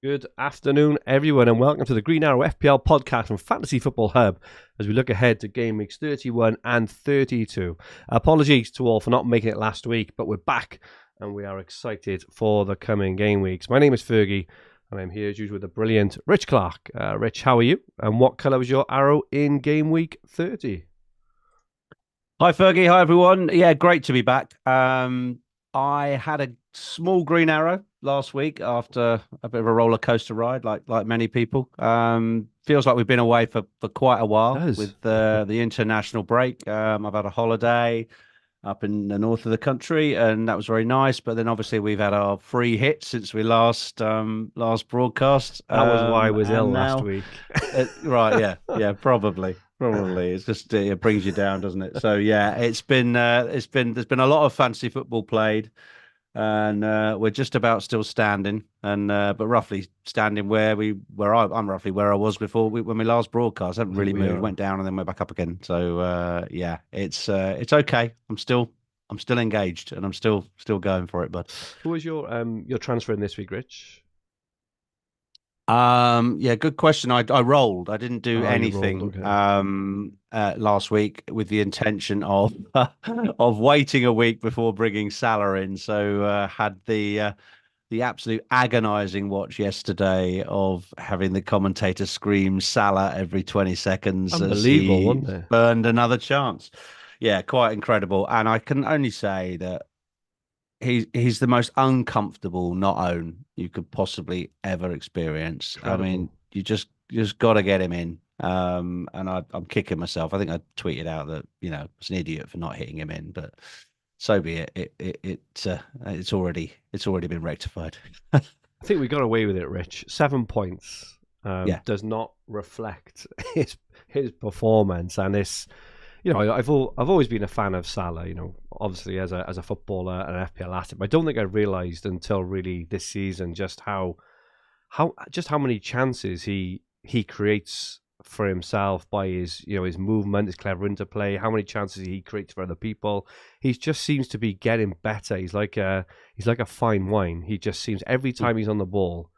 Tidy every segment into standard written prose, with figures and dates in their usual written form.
Good afternoon, everyone, and welcome to the Green Arrow FPL podcast from Fantasy Football Hub as we look ahead to game weeks 31 and 32. Apologies to all for not making it last week, but we're back and we are excited for the coming game weeks. My name is Fergie and I'm here as usual with the brilliant Rich Clarke. Rich, how are you? And what colour was your arrow in game week 30? Hi, Fergie. Hi, everyone. Yeah, great to be back. I had a small green arrow last week after a bit of a roller coaster ride, like many people. Feels like we've been away for quite a while with the international break. I've had a holiday up in the north of the country, and that was very nice. But then obviously we've had our free hit since we last broadcast. That was why I was ill last week. Right? Yeah, probably. It's just it brings you down, doesn't it? So yeah, there's been a lot of fantasy football played, and we're just about still standing, and but roughly standing I'm roughly where I was before when we last broadcast. I haven't really moved, went down and then went back up again. So yeah, it's okay. I'm still engaged and I'm still going for it. But who was your transfer in this week, Rich? Yeah, good question. I rolled. I didn't do anything last week with the intention of of waiting a week before bringing Salah in. So had the absolute agonizing watch yesterday of having the commentator scream Salah every 20 seconds. Unbelievable, as he wasn't it? Burned another chance. Yeah, quite incredible. And I can only say that he's the most uncomfortable not own you could possibly ever experience. Incredible. I mean, you just got to get him in. And I'm kicking myself. I think I tweeted out that I was an idiot for not hitting him in, but so be it. It's already been rectified. I think we got away with it, Rich. 7 points does not reflect his performance, and it's. I've always been a fan of Salah. Obviously as a footballer and an FPL asset, but I don't think I realised until really this season just how many chances he creates for himself by his his movement, his clever interplay. How many chances he creates for other people. He just seems to be getting better. He's like a fine wine. He just seems every time he's on the ball,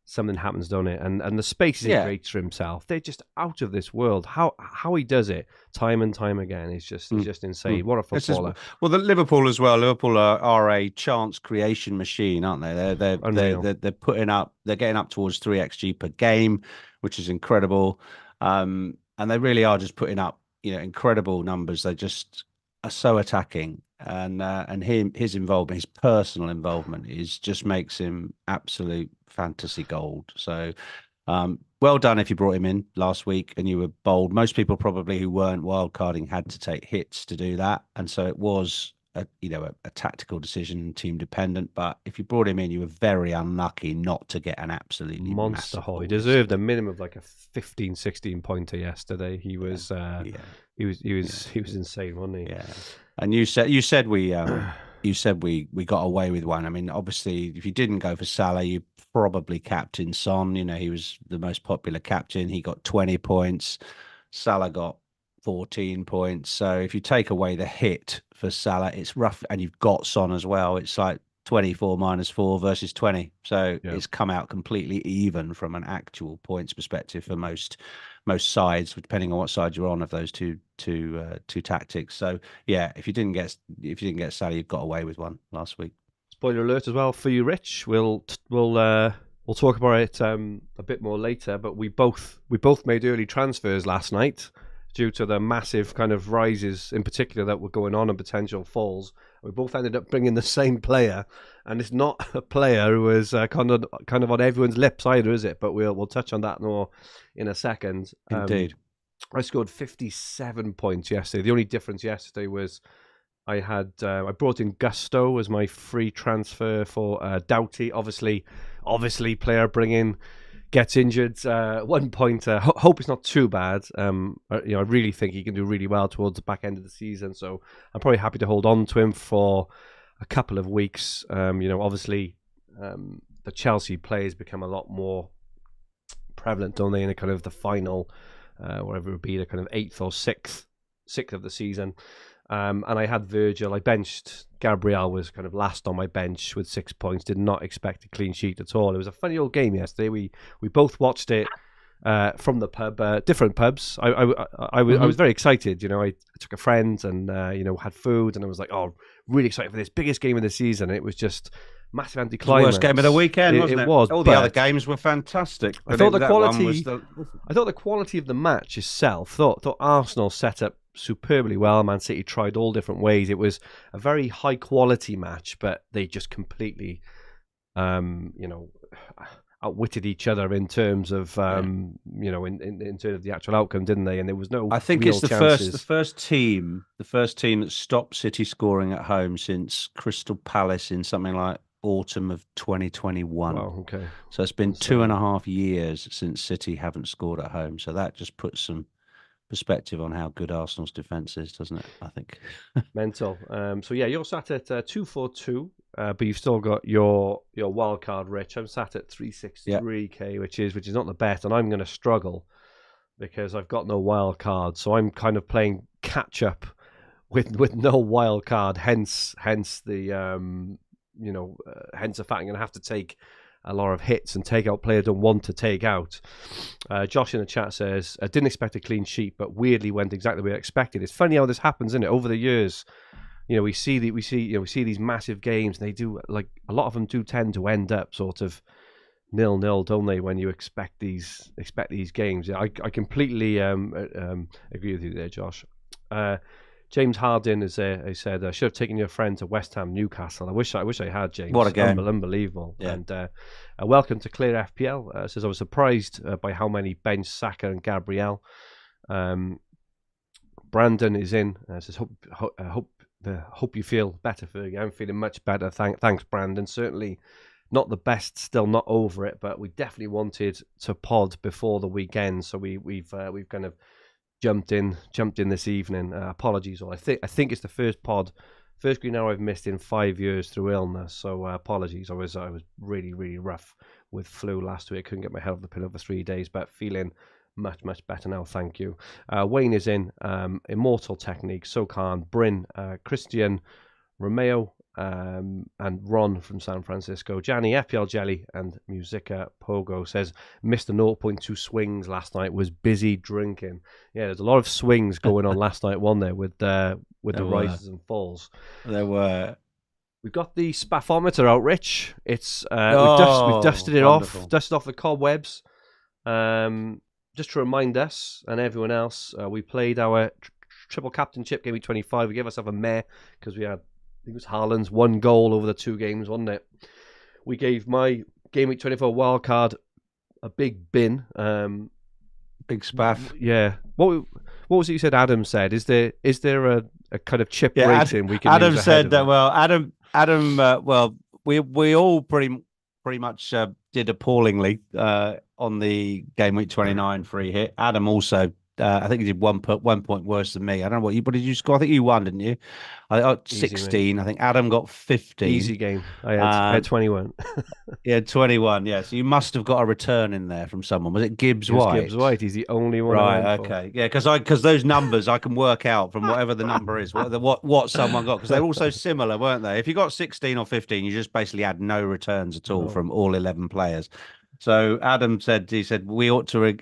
something happens, don't it? And the spaces he creates for himself, they're just out of this world. How he does it time and time again is just insane. What a footballer! The Liverpool as well. Liverpool are a chance creation machine, aren't they? They're putting up. They're getting up towards 3xG per game, which is incredible. And they really are just putting up incredible numbers. They just are so attacking. And his involvement, his personal involvement, just makes him absolute fantasy gold. So, well done if you brought him in last week and you were bold. Most people probably who weren't wildcarding had to take hits to do that, and so it was a tactical decision, team dependent. But if you brought him in, you were very unlucky not to get an absolutely monster haul. He deserved a minimum of like a 15-16 pointer yesterday. He was he was insane, wasn't he? Yeah. And you said we got away with one. I mean, obviously, if you didn't go for Salah, you probably captained Son. He was the most popular captain. He got 20 points. Salah got 14 points. So if you take away the hit for Salah, it's rough. And you've got Son as well. It's like 24 minus 4 versus 20. So it's come out completely even from an actual points perspective for most sides, depending on what side you're on of those two tactics. So yeah, if you didn't get Salah, you've got away with one last week. Spoiler alert as well for you, Rich. We'll talk about it a bit more later. But we both made early transfers last night due to the massive kind of rises in particular that were going on and potential falls. We both ended up bringing the same player, and it's not a player who is kind of on everyone's lips either, is it? But we'll touch on that more in a second. Indeed. I scored 57 points yesterday. The only difference yesterday was I brought in Gusto as my free transfer for Doughty. Obviously, player bringing gets injured. 1 pointer. Hope it's not too bad. I really think he can do really well towards the back end of the season. So I'm probably happy to hold on to him for a couple of weeks. Obviously, the Chelsea players become a lot more prevalent, don't they? In a kind of the final, whatever it would be, the kind of 8th or 6th of the season. And I had Virgil. I benched Gabriel, was kind of last on my bench with 6 points. Did not expect a clean sheet at all. It was a funny old game yesterday. We both watched it from the pub, different pubs. I was very excited. I took a friend and had food, and I was like, oh, really excited for this biggest game of the season. And it was just massive anticlimax. Worst game of the weekend, wasn't it? It was. All the other games were fantastic. I thought the quality of the match itself. Thought Arsenal set up superbly well. Man City tried all different ways. It was a very high quality match, but they just completely, outwitted each other in terms of, in terms of the actual outcome, didn't they? And there was no. I think real it's the first team that stopped City scoring at home since Crystal Palace in something like autumn of 2021. Wow, okay. So it's been 2.5 years since City haven't scored at home. So that just puts some perspective on how good Arsenal's defence is, doesn't it? I think. Mental. So yeah, you're sat at 242, but you've still got your wild card, Rich. I'm sat at 363k, which is not the best, and I'm going to struggle because I've got no wild card. So I'm kind of playing catch up with no wild card. Hence the hence the fact I'm going to have to take a lot of hits and take out players I don't want to take out. Josh in the chat says, I didn't expect a clean sheet, but weirdly went exactly the way I expected. It's funny how this happens, isn't it? Over the years, we see these massive games, and they do, like, a lot of them do tend to end up sort of 0-0, don't they? When you expect these games, I completely agree with you there, Josh. James Hardin is there. He said, I should have taken your friend to West Ham, Newcastle. I wish I had, James. What a game. Unbelievable. Yeah. And welcome to Clear FPL. Says, I was surprised by how many bench Saka and Gabriel. Brandon is in. Says, hope you feel better, Fergie. I'm feeling much better. Thanks, Brandon. Certainly not the best, still not over it, but we definitely wanted to pod before the weekend. So we've kind of jumped in this evening. Apologies all. I think it's the first green arrow I've missed in 5 years through illness. So apologies. I was really, really rough with flu last week. I couldn't get my head off the pillow for 3 days, but feeling much, much better now. Thank you. Wayne is in. Immortal Technique, Sokan, Bryn, Christian, Romeo, and Ron from San Francisco. Gianni, FPL Jelly, and Musica Pogo says, missed the 0.2 swings last night, was busy drinking. Yeah, there's a lot of swings going on last night, wasn't there, with the rises and falls. There were. We've got the spaffometer out, Rich. It's we've dusted it wonderful. dusted off the cobwebs. Just to remind us and everyone else, we played our triple captainship game week 25. We gave ourselves a mare because we had, I think it was Haaland's 1 goal over the 2 games, wasn't it? We gave my game week 24 wild card a big bin. Big spaff. Yeah. What was it you said? Adam said, is there a kind of chip rating we can? Adam use said that. Well, Adam. Well, we all pretty much did appallingly on the game week 29 free hit. Adam also. I think he did 1 point worse than me. I don't know what did you score? I think you won, didn't you? I got 16. Easy, I think Adam got 15. Easy game. I had 21. Yeah, 21. Yeah, so you must have got a return in there from someone. Was it Gibbs White? Gibbs White. He's the only one. Right. Okay. Yeah, because those numbers I can work out from whatever the number is what someone got, because they're all so similar, weren't they? If you got 16 or 15, you just basically had no returns at all from all 11 players. So Adam said, we ought to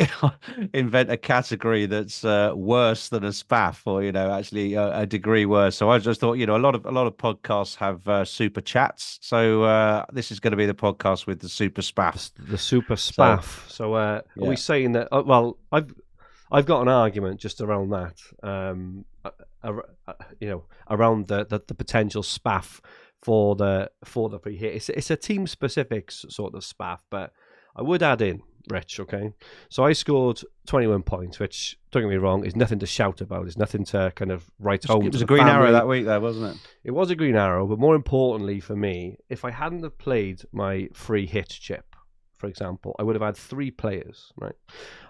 invent a category that's worse than a spaff, or actually a degree worse. So I just thought, a lot of podcasts have super chats. So this is going to be the podcast with the super spaff. The super spaff. So are we saying that? Well, I've got an argument just around that. Around the potential spaff for the free hit. It's a team specific sort of spaff, but I would add in, Rich, okay? So I scored 21 points, which, don't get me wrong, is nothing to shout about. It's nothing to kind of write home to. It was a green arrow that week there, wasn't it? It was a green arrow, but more importantly for me, if I hadn't have played my free hit chip, for example, I would have had 3 players, right?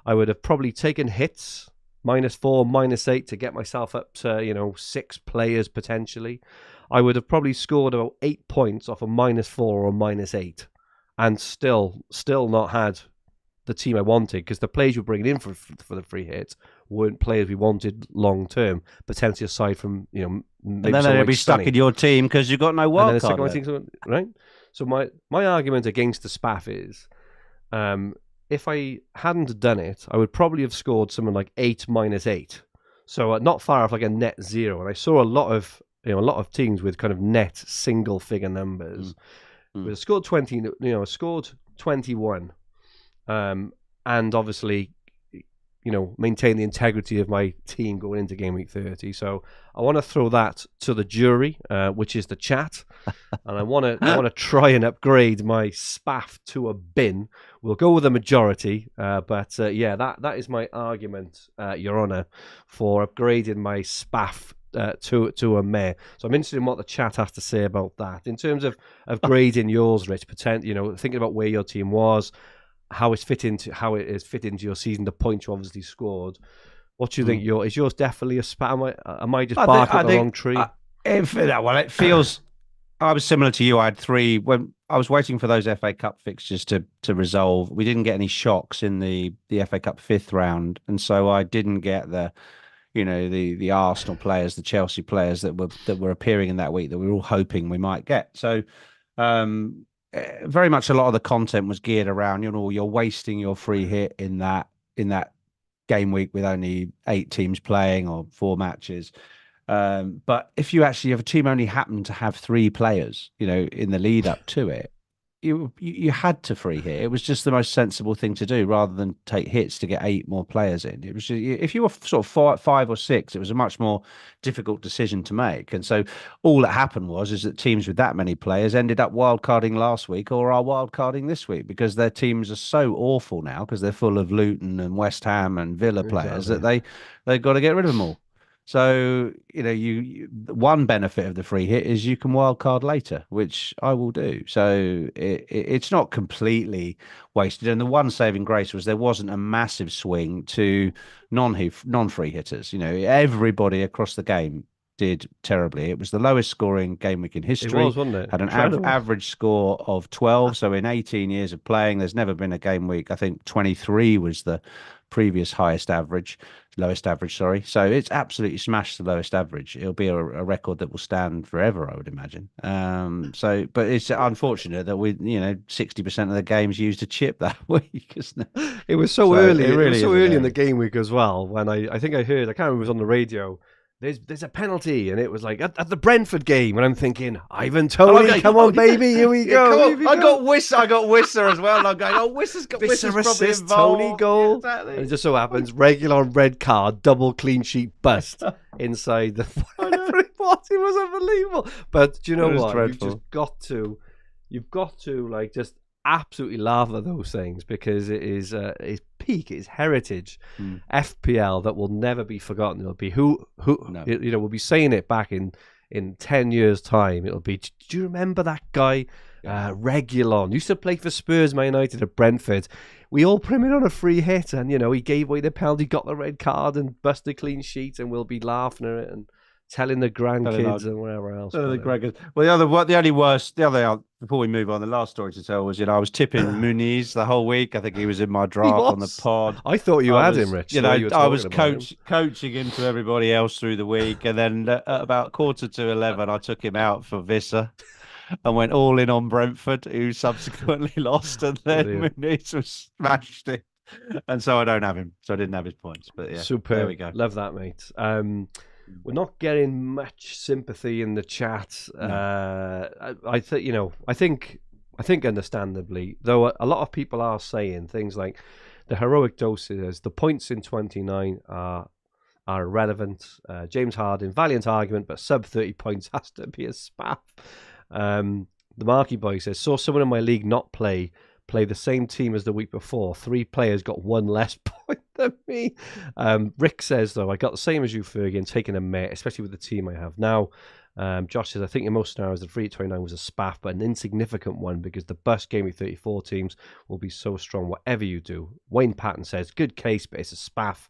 I would have probably taken hits, -4, -8, to get myself up to, 6 players potentially. I would have probably scored about 8 points off a -4 or -8. And still not had the team I wanted, because the players we're bringing in for the free hit weren't players we wanted long term, potentially aside from, you know, maybe and then they'll be stuck in your team because you've got no wild card left. Right? So my argument against the spaff is, if I hadn't done it, I would probably have scored something like 8 minus 8. So not far off like a net 0. And I saw a lot of teams with kind of net single figure numbers. I scored 20, you know, I scored 21. And obviously, you know, maintain the integrity of my team going into game week 30. So I want to throw that to the jury, which is the chat, and I want to try and upgrade my spaff to a bin. We'll go with the majority, but yeah, that is my argument, Your Honour, for upgrading my spaff to a meh. So I'm interested in what the chat has to say about that. In terms of grading yours, Rich, you know, thinking about where your team was, how it is fit into your season, the points you obviously scored. What do you think? Is yours definitely a spam? Am I just barking up the wrong tree? It feels. I was similar to you. I had 3 when I was waiting for those FA Cup fixtures to resolve. We didn't get any shocks in the FA Cup 5th round, and so I didn't get the Arsenal players, the Chelsea players that were appearing in that week that we were all hoping we might get. So. Very much a lot of the content was geared around, you know, you're wasting your free hit in that game week with only 8 teams playing or 4 matches. But if you actually have a team only happened to have 3 players, you know, in the lead up to it, you had to free hit. It was just the most sensible thing to do rather than take hits to get 8 more players in. It was just, if you were sort of 5 or 6, it was a much more difficult decision to make. And so all that happened is that teams with that many players ended up wildcarding last week or are wildcarding this week because their teams are so awful now because they're full of Luton and West Ham and Villa players that they've got to get rid of them all. So, you know, one benefit of the free hit is you can wildcard later, which I will do. So it's not completely wasted. And the one saving grace was there wasn't a massive swing to non-free hitters. You know, everybody across the game did terribly. It was the lowest scoring game week in history. It was, wasn't it? Had an average score of 12. So in 18 years of playing, there's never been a game week. I think 23 was the previous lowest average, sorry. So it's absolutely smashed the lowest average. It'll be a record that will stand forever, I would imagine. But it's unfortunate that 60% of the games used a chip that week, isn't it? It was so early. It was so early in the game week as well. When I think I heard, I can't remember, it was on the radio. There's a penalty, and it was like at the Brentford game, and I'm thinking, Ivan Toney, come on, baby, here we go. I got Wisser as well, and I'm going, Wisser's probably involved. Tony goal. Yeah, exactly. And it just so happens, regular red card, double clean sheet bust inside the. It was unbelievable. But do you know what? Dreadful. You've got to like just absolutely laugh at those things because it is his peak, his heritage, FPL that will never be forgotten. It'll be we'll be saying it back in 10 years' time. It'll be, do you remember that guy, Regulon? Used to play for Spurs, Man United at Brentford. We all put him in on a free hit, and he gave away the penalty, got the red card, and busted a clean sheet, and we'll be laughing at it and telling the grandkids and whatever else. Well, before we move on, the last story to tell was, I was tipping Muniz the whole week. I think he was in my draft on the pod. I thought you had him, Rich. I was coaching him to everybody else through the week, and then at about 11:15, I took him out for Visser and went all in on Brentford, who subsequently lost, and then Muniz was smashed it. And so I don't have him. So I didn't have his points. But yeah, superb. There we go. Love that, mate. We're not getting much sympathy in the chat. No. I think understandably, though, a lot of people are saying things like the heroic doses, the points in 29 are irrelevant. James Harding, valiant argument, but sub 30 points has to be a spaff. The Marky Boy says, saw someone in my league not play the same team as the week before. 3 players got 1 less point than me. Rick says, though, I got the same as you, Fergie, and taking a mate, especially with the team I have now. Josh says, I think in most scenarios, the free 29 was a spaff, but an insignificant one because the best game with 34 teams will be so strong, whatever you do. Wayne Patton says, good case, but it's a spaff.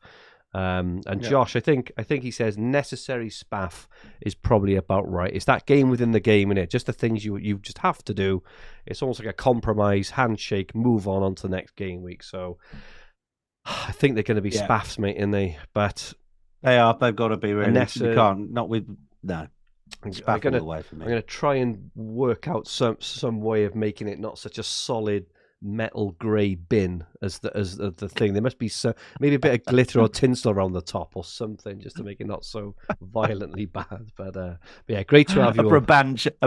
And Josh, I think he says necessary spaff is probably about right. It's that game within the game, innit? Just the things you just have to do. It's almost like a compromise, handshake, move on to the next game week. So I think they're going to be spaffs, mate, in they. But they are. They've got to be really. Unless, you can't. Not with no. I'm going to try and work out some way of making it not such a solid metal grey bin as the thing. There must be maybe a bit of glitter or tinsel around the top or something just to make it not so violently bad. But yeah, great to have you. A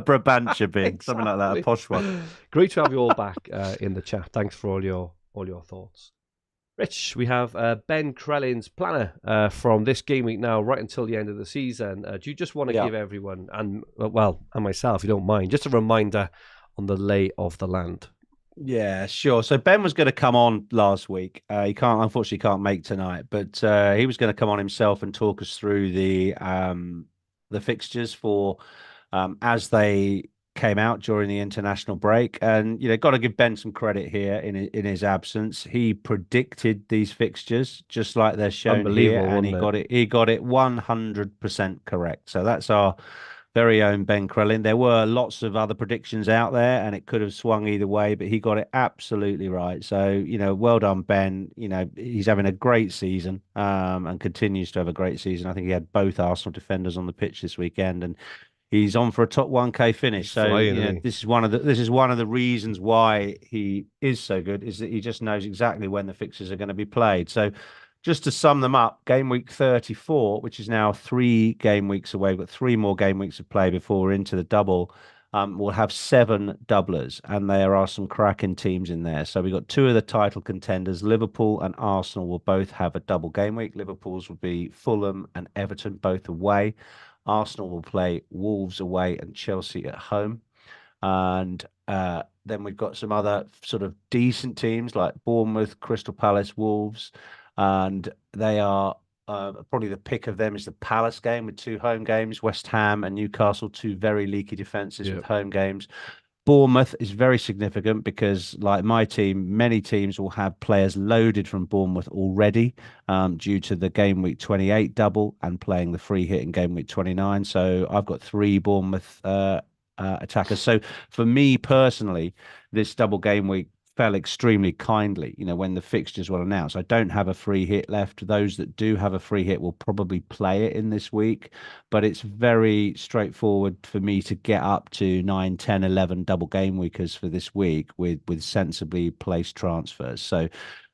Brabantia bin, exactly. Something like that, a posh one. Great to have you all back in the chat. Thanks for all your thoughts. Rich, we have Ben Krellin's planner from this game week now right until the end of the season. Do you just want to give everyone and myself, if you don't mind, just a reminder on the lay of the land? Yeah, sure. So Ben was going to come on last week. He unfortunately can't make tonight, but he was going to come on himself and talk us through the fixtures for as they came out during the international break. And got to give Ben some credit here in his absence. He predicted these fixtures just like they're shown here, and he got it 100% correct. So that's our very own Ben Krellin. There were lots of other predictions out there, and it could have swung either way, but he got it absolutely right. So, well done, Ben. He's having a great season and continues to have a great season. I think he had both Arsenal defenders on the pitch this weekend, and he's on for a top 1K finish. So this is one of the reasons why he is so good, is that he just knows exactly when the fixtures are going to be played. So just to sum them up, game week 34, which is now 3 game weeks away, but 3 more game weeks of play before we're into the double. We'll have 7 doublers, and there are some cracking teams in there. So we've got 2 of the title contenders. Liverpool and Arsenal will both have a double game week. Liverpool's will be Fulham and Everton, both away. Arsenal will play Wolves away and Chelsea at home. And then we've got some other sort of decent teams like Bournemouth, Crystal Palace, Wolves. And they are probably the pick of them is the Palace game with 2 home games. West Ham and Newcastle, 2 very leaky defences with home games. Bournemouth is very significant because, like my team, many teams will have players loaded from Bournemouth already due to the game week 28 double and playing the free hit in game week 29. So I've got 3 Bournemouth attackers. So for me personally, this double game week fell extremely kindly, when the fixtures were announced. I don't have a free hit left. Those that do have a free hit will probably play it in this week, but it's very straightforward for me to get up to 9, 10, 11 double game weekers for this week with sensibly placed transfers. So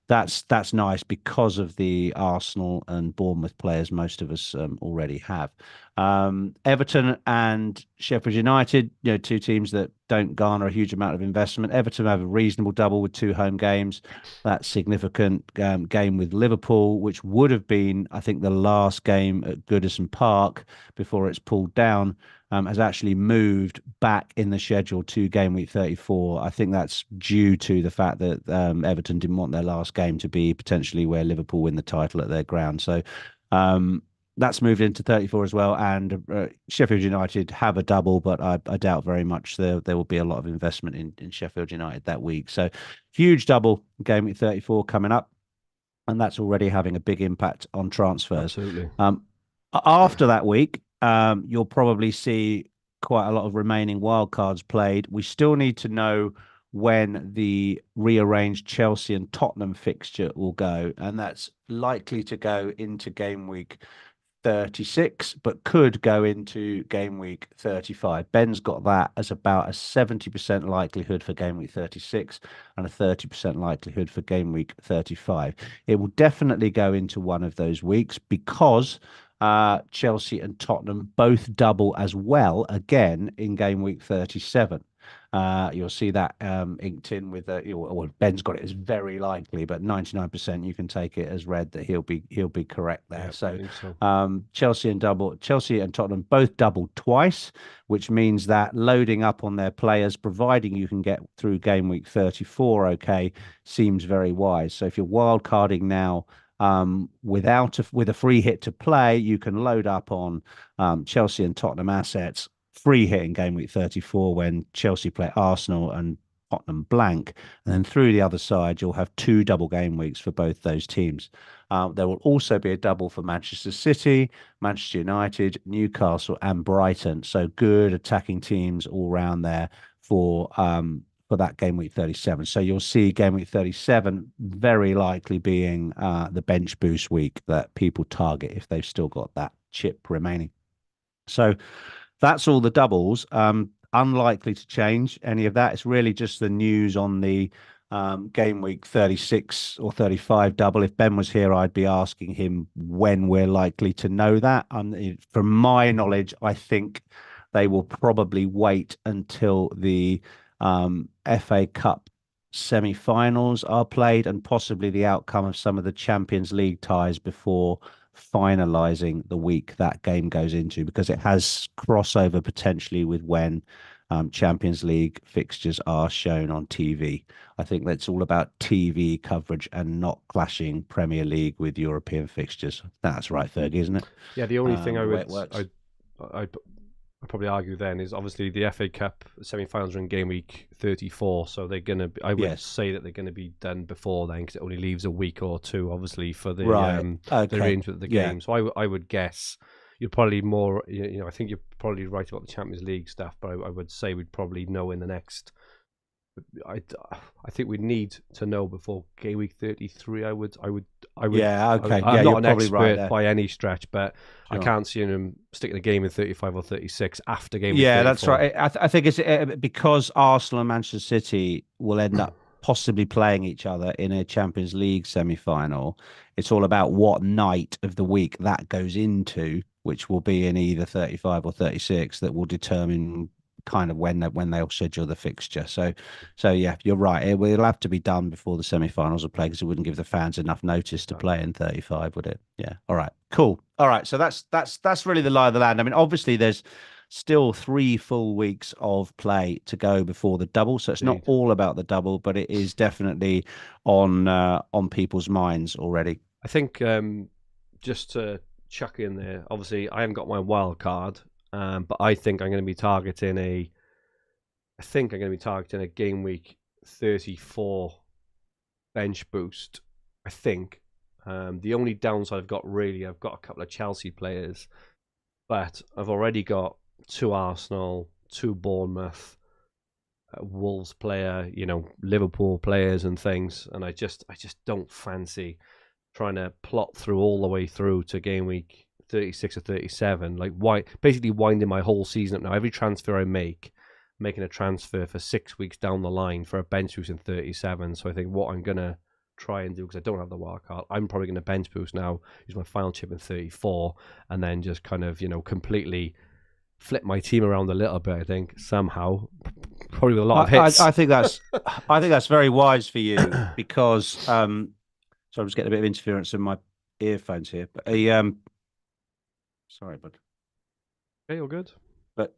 that's nice because of the Arsenal and Bournemouth players most of us already have. Everton and Sheffield United, 2 teams that don't garner a huge amount of investment. Everton have a reasonable double with 2 home games. That significant game with Liverpool, which would have been, I think, the last game at Goodison Park before it's pulled down, has actually moved back in the schedule to game week 34. I think that's due to the fact that Everton didn't want their last game to be potentially where Liverpool win the title at their ground. So that's moved into 34 as well. And Sheffield United have a double, but I doubt very much there will be a lot of investment in Sheffield United that week. So huge double game week 34 coming up. And that's already having a big impact on transfers. Absolutely. After that week, you'll probably see quite a lot of remaining wildcards played. We still need to know when the rearranged Chelsea and Tottenham fixture will go, and that's likely to go into game week 36, but could go into game week 35. Ben's got that as about a 70% likelihood for game week 36 and a 30% likelihood for game week 35. It will definitely go into one of those weeks because Chelsea and Tottenham both double as well again in game week 37. You'll see that inked in with Ben's got it as very likely, but 99% you can take it as read that he'll be correct there. Yeah, Chelsea and Tottenham both double twice, which means that loading up on their players, providing you can get through game week 34, okay, seems very wise. So if you're wild carding now, with a free hit to play, you can load up on Chelsea and Tottenham assets, free hit in game week 34 when Chelsea play Arsenal and Tottenham blank. And then through the other side, you'll have 2 double game weeks for both those teams. There will also be a double for Manchester City, Manchester United, Newcastle, and Brighton. So good attacking teams all round there for that game week 37. So you'll see game week 37 very likely being the bench boost week that people target if they've still got that chip remaining. So that's all the doubles. Unlikely to change any of that. It's really just the news on the game week 36 or 35 double. If Ben was here, I'd be asking him when we're likely to know that. From my knowledge, I think they will probably wait until the FA Cup semi-finals are played and possibly the outcome of some of the Champions League ties before finalizing the week that game goes into, because it has crossover potentially with when Champions League fixtures are shown on TV. I think that's all about TV coverage and not clashing Premier League with European fixtures. That's right, Fergie, isn't it? Yeah, the only thing I'd probably argue then is obviously the FA Cup semi-finals are in game week 34, so they're going to. I would say that they're going to be done before then, because it only leaves a week or two, obviously, for the the arrangement of the game. So I would guess you're probably more. I think you're probably right about the Champions League stuff, but I would say we'd probably know in the next. I think we need to know before game week 33. I would. Yeah, okay. I'm not an expert right by any stretch, but sure. I can't see him sticking a game in 35 or 36 after game. Yeah, week 34. That's right. I think it's because Arsenal and Manchester City will end up possibly playing each other in a Champions League semi-final. It's all about what night of the week that goes into, which will be in either 35 or 36, that will determine kind of when they'll schedule the fixture. So yeah, you're right. It will have to be done before the semi-finals are played, because it wouldn't give the fans enough notice to play in 35, would it? Yeah. All right. Cool. All right. So that's really the lie of the land. I mean, obviously there's still 3 full weeks of play to go before the double, so it's not all about the double, but it is definitely on people's minds already. I think just to chuck in there, obviously I haven't got my wild card. But I think I'm going to be targeting a game week 34 bench boost. I think the only downside I've got a couple of Chelsea players, but I've already got 2 Arsenal, 2 Bournemouth, Wolves player, Liverpool players and things, and I just don't fancy trying to plot through all the way through to game week 36 or 37, basically winding my whole season up now. Every transfer I making a transfer for 6 weeks down the line for a bench boost in 37. So I think what I'm going to try and do, because I don't have the wild card, I'm probably going to bench boost now, use my final chip in 34, and then just kind of, completely flip my team around a little bit, I think, somehow. Probably with a lot of hits. I think that's very wise for you, because so I'm just getting a bit of interference in my earphones here. But sorry, bud. Okay, all good. But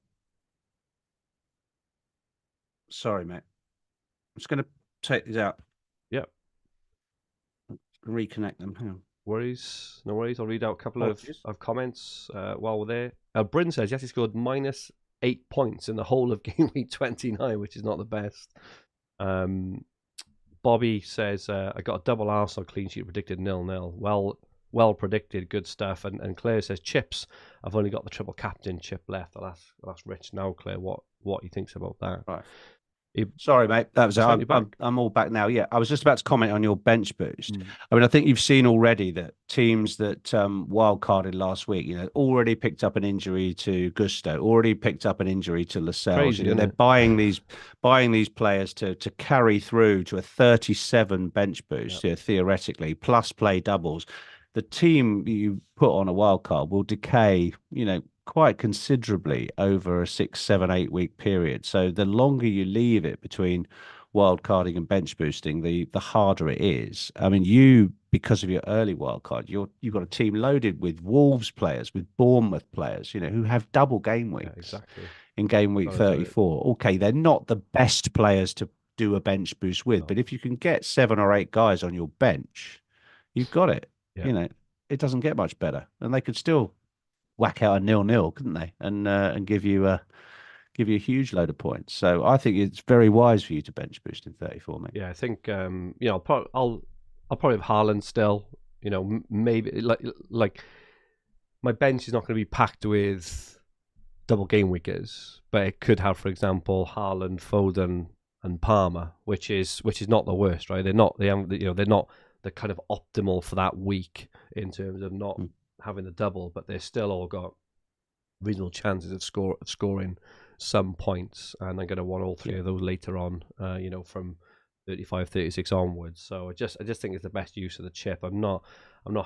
sorry, mate. I'm just going to take these out. Yep. Reconnect them. Hang on. No worries. I'll read out a couple of comments while we're there. Bryn says, yes, he scored -8 points in the whole of game week 29, which is not the best. Bobby says, I got a double Arsenal clean sheet, predicted 0-0. Well predicted, good stuff. And Claire says, chips, I've only got the triple captain chip left. I'll ask Rich now, Claire, what he thinks about that. Right. Sorry, mate. That was I'm all back now. Yeah, I was just about to comment on your bench boost. I mean, I think you've seen already that teams that wildcarded last week, already picked up an injury to Gusto, already picked up an injury to Lascelles. They're buying these players to carry through to a 37 bench boost, theoretically, plus play doubles. The team you put on a wildcard will decay, quite considerably over a 6, 7, 8 week period. So the longer you leave it between wildcarding and bench boosting, the harder it is. I mean, because of your early wildcard, you've got a team loaded with Wolves players, with Bournemouth players, who have double game weeks in game week 34. Okay, they're not the best players to do a bench boost with, but if you can get 7 or 8 guys on your bench, you've got it. Yeah. It doesn't get much better, and they could still whack out a 0-0, couldn't they? And give you give you a huge load of points. So I think it's very wise for you to bench boost in 34, mate. Yeah, I think I'll probably have Haaland still. Maybe like my bench is not going to be packed with double game weekers, but it could have, for example, Haaland, Foden, and Palmer, which is not the worst, right? They're not they're not the kind of optimal for that week in terms of not having the double, but they're still all got reasonable chances of scoring some points, and I'm going to want all three of those later on, from 35, 36 onwards. So I just think it's the best use of the chip. I'm not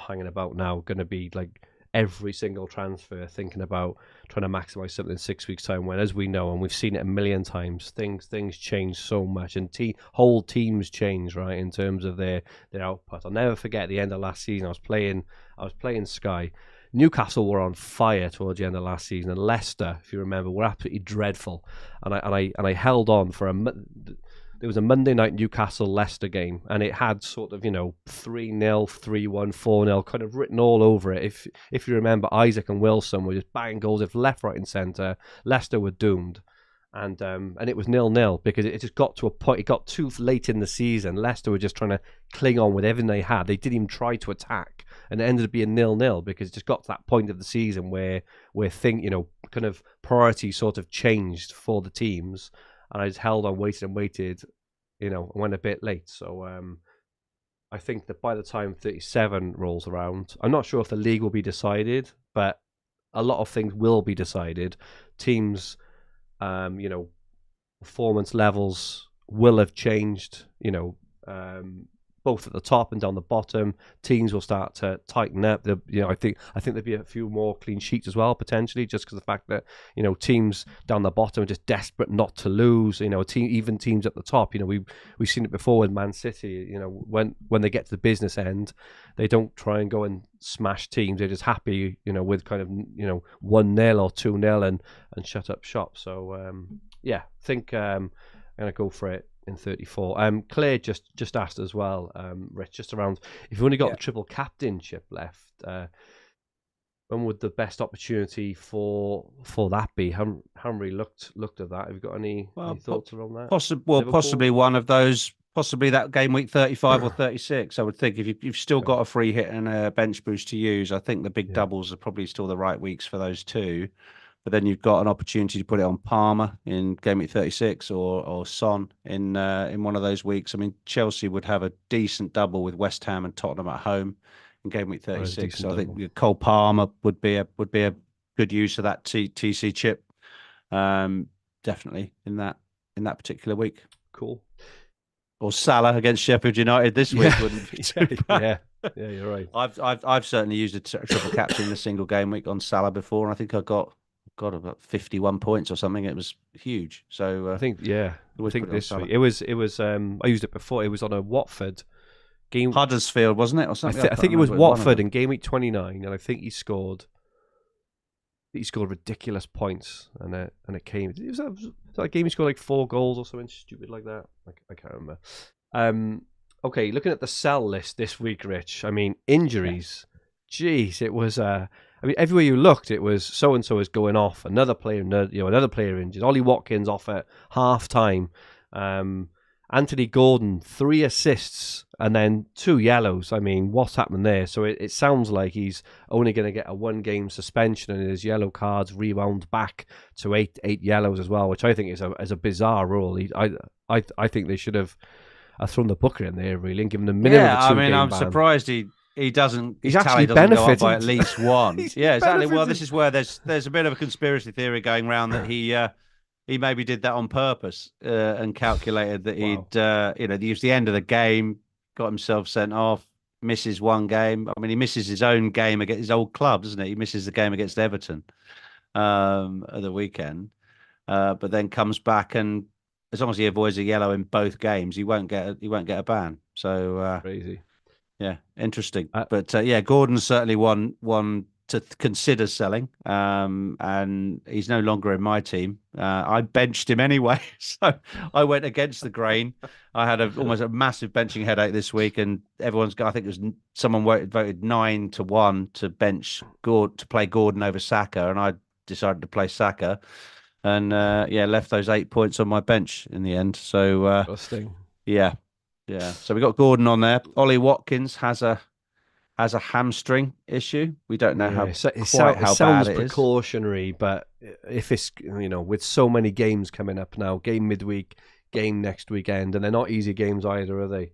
hanging about now, going to be like every single transfer thinking about trying to maximize something in 6 weeks' time, when, as we know, and we've seen it a million times, things change so much, and whole teams change, right, in terms of their output. I'll never forget the end of last season. I was playing Sky. Newcastle were on fire towards the end of last season, and Leicester, if you remember, were absolutely dreadful. And I held on for there was a Monday night Newcastle-Leicester game, and it had sort of 3-0, 3-1, 4-0 kind of written all over it. If you remember, Isaac and Wilson were just banging goals left, right, and centre. Leicester were doomed. And it was 0-0 because it just got to a point. It got too late in the season. Leicester were just trying to cling on with everything they had. They didn't even try to attack, and it ended up being 0-0 because it just got to that point of the season where kind of priorities sort of changed for the teams. And I just held on, waited, and went a bit late. So I think that by the time 37 rolls around, I'm not sure if the league will be decided, but a lot of things will be decided. Teams, performance levels will have changed, both at the top and down the bottom. Teams will start to tighten up. I think there'll be a few more clean sheets as well, potentially, just because of the fact that teams down the bottom are just desperate not to lose. Even teams at the top. We've seen it before with Man City. When they get to the business end, they don't try and go and smash teams. They're just happy, with kind of 1-0 or 2-0 and shut up shop. So I think I'm gonna go for it in 34. Claire just asked as well, Rich, just around if you've only got the triple captainship left, when would the best opportunity for that be? Haven't really looked at that. Have you got any thoughts around that? Possibly one of those. Possibly that game week 35 or 36. I would think if you've still got a free hit and a bench boost to use, I think the big doubles are probably still the right weeks for those two. But then you've got an opportunity to put it on Palmer in game week 36 or Son in one of those weeks. I mean, Chelsea would have a decent double with West Ham and Tottenham at home in game week 36. So I think Cole Palmer would be a good use of that TC chip. Definitely in that particular week. Cool. Or Salah against Sheffield United this week wouldn't be too bad. Yeah, you're right. I've certainly used a triple captain in a single game week on Salah before, and I think I got about 51 points or something. It was huge. So I think this week it was I used it before. It was on a Watford game, Huddersfield, wasn't it, or something? I think it was Watford in game week 29, and I think he scored ridiculous points, and it came. It was that game he scored like 4 goals or something stupid like that. I can't remember. Okay, looking at the sell list this week, Rich. I mean, injuries. Jeez, it was. Everywhere you looked, it was so and so is going off. Another player injured. Ollie Watkins off at half time. Anthony Gordon 3 assists and then 2 yellows. I mean, what's happened there? So it sounds like he's only going to get a 1-game suspension, and his yellow cards rebound back to 8 yellows as well, which I think is a bizarre rule. I think they should have thrown the booker in there really and given the minimum. Yeah, of a 2-game I'm ban. surprised he doesn't. He's his actually tally doesn't go up benefited by at least 1. Yeah, exactly. Benefited. Well, this is where there's a bit of a conspiracy theory going around that he maybe did that on purpose and calculated that he'd use the end of the game, got himself sent off, misses 1 game. I mean, he misses his own game against his old club, doesn't he? He misses the game against Everton at the weekend, but then comes back, and as long as he avoids a yellow in both games, he won't get a ban. So crazy. Yeah, interesting. But Gordon's certainly one to consider selling, and he's no longer in my team. I benched him anyway, so I went against the grain. I had almost a massive benching headache this week, and everyone's got. I think it was someone voted 9-1 to bench to play Gordon over Saka, and I decided to play Saka. and yeah, left those 8 points on my bench in the end. So Interesting. yeah, yeah. So we got Gordon on there. Ollie Watkins has a hamstring issue. We don't know Yeah, how it quite how bad sounds it is. precautionary, but if it's, with so many games coming up now, game midweek, game next weekend, and they're not easy games either, are they?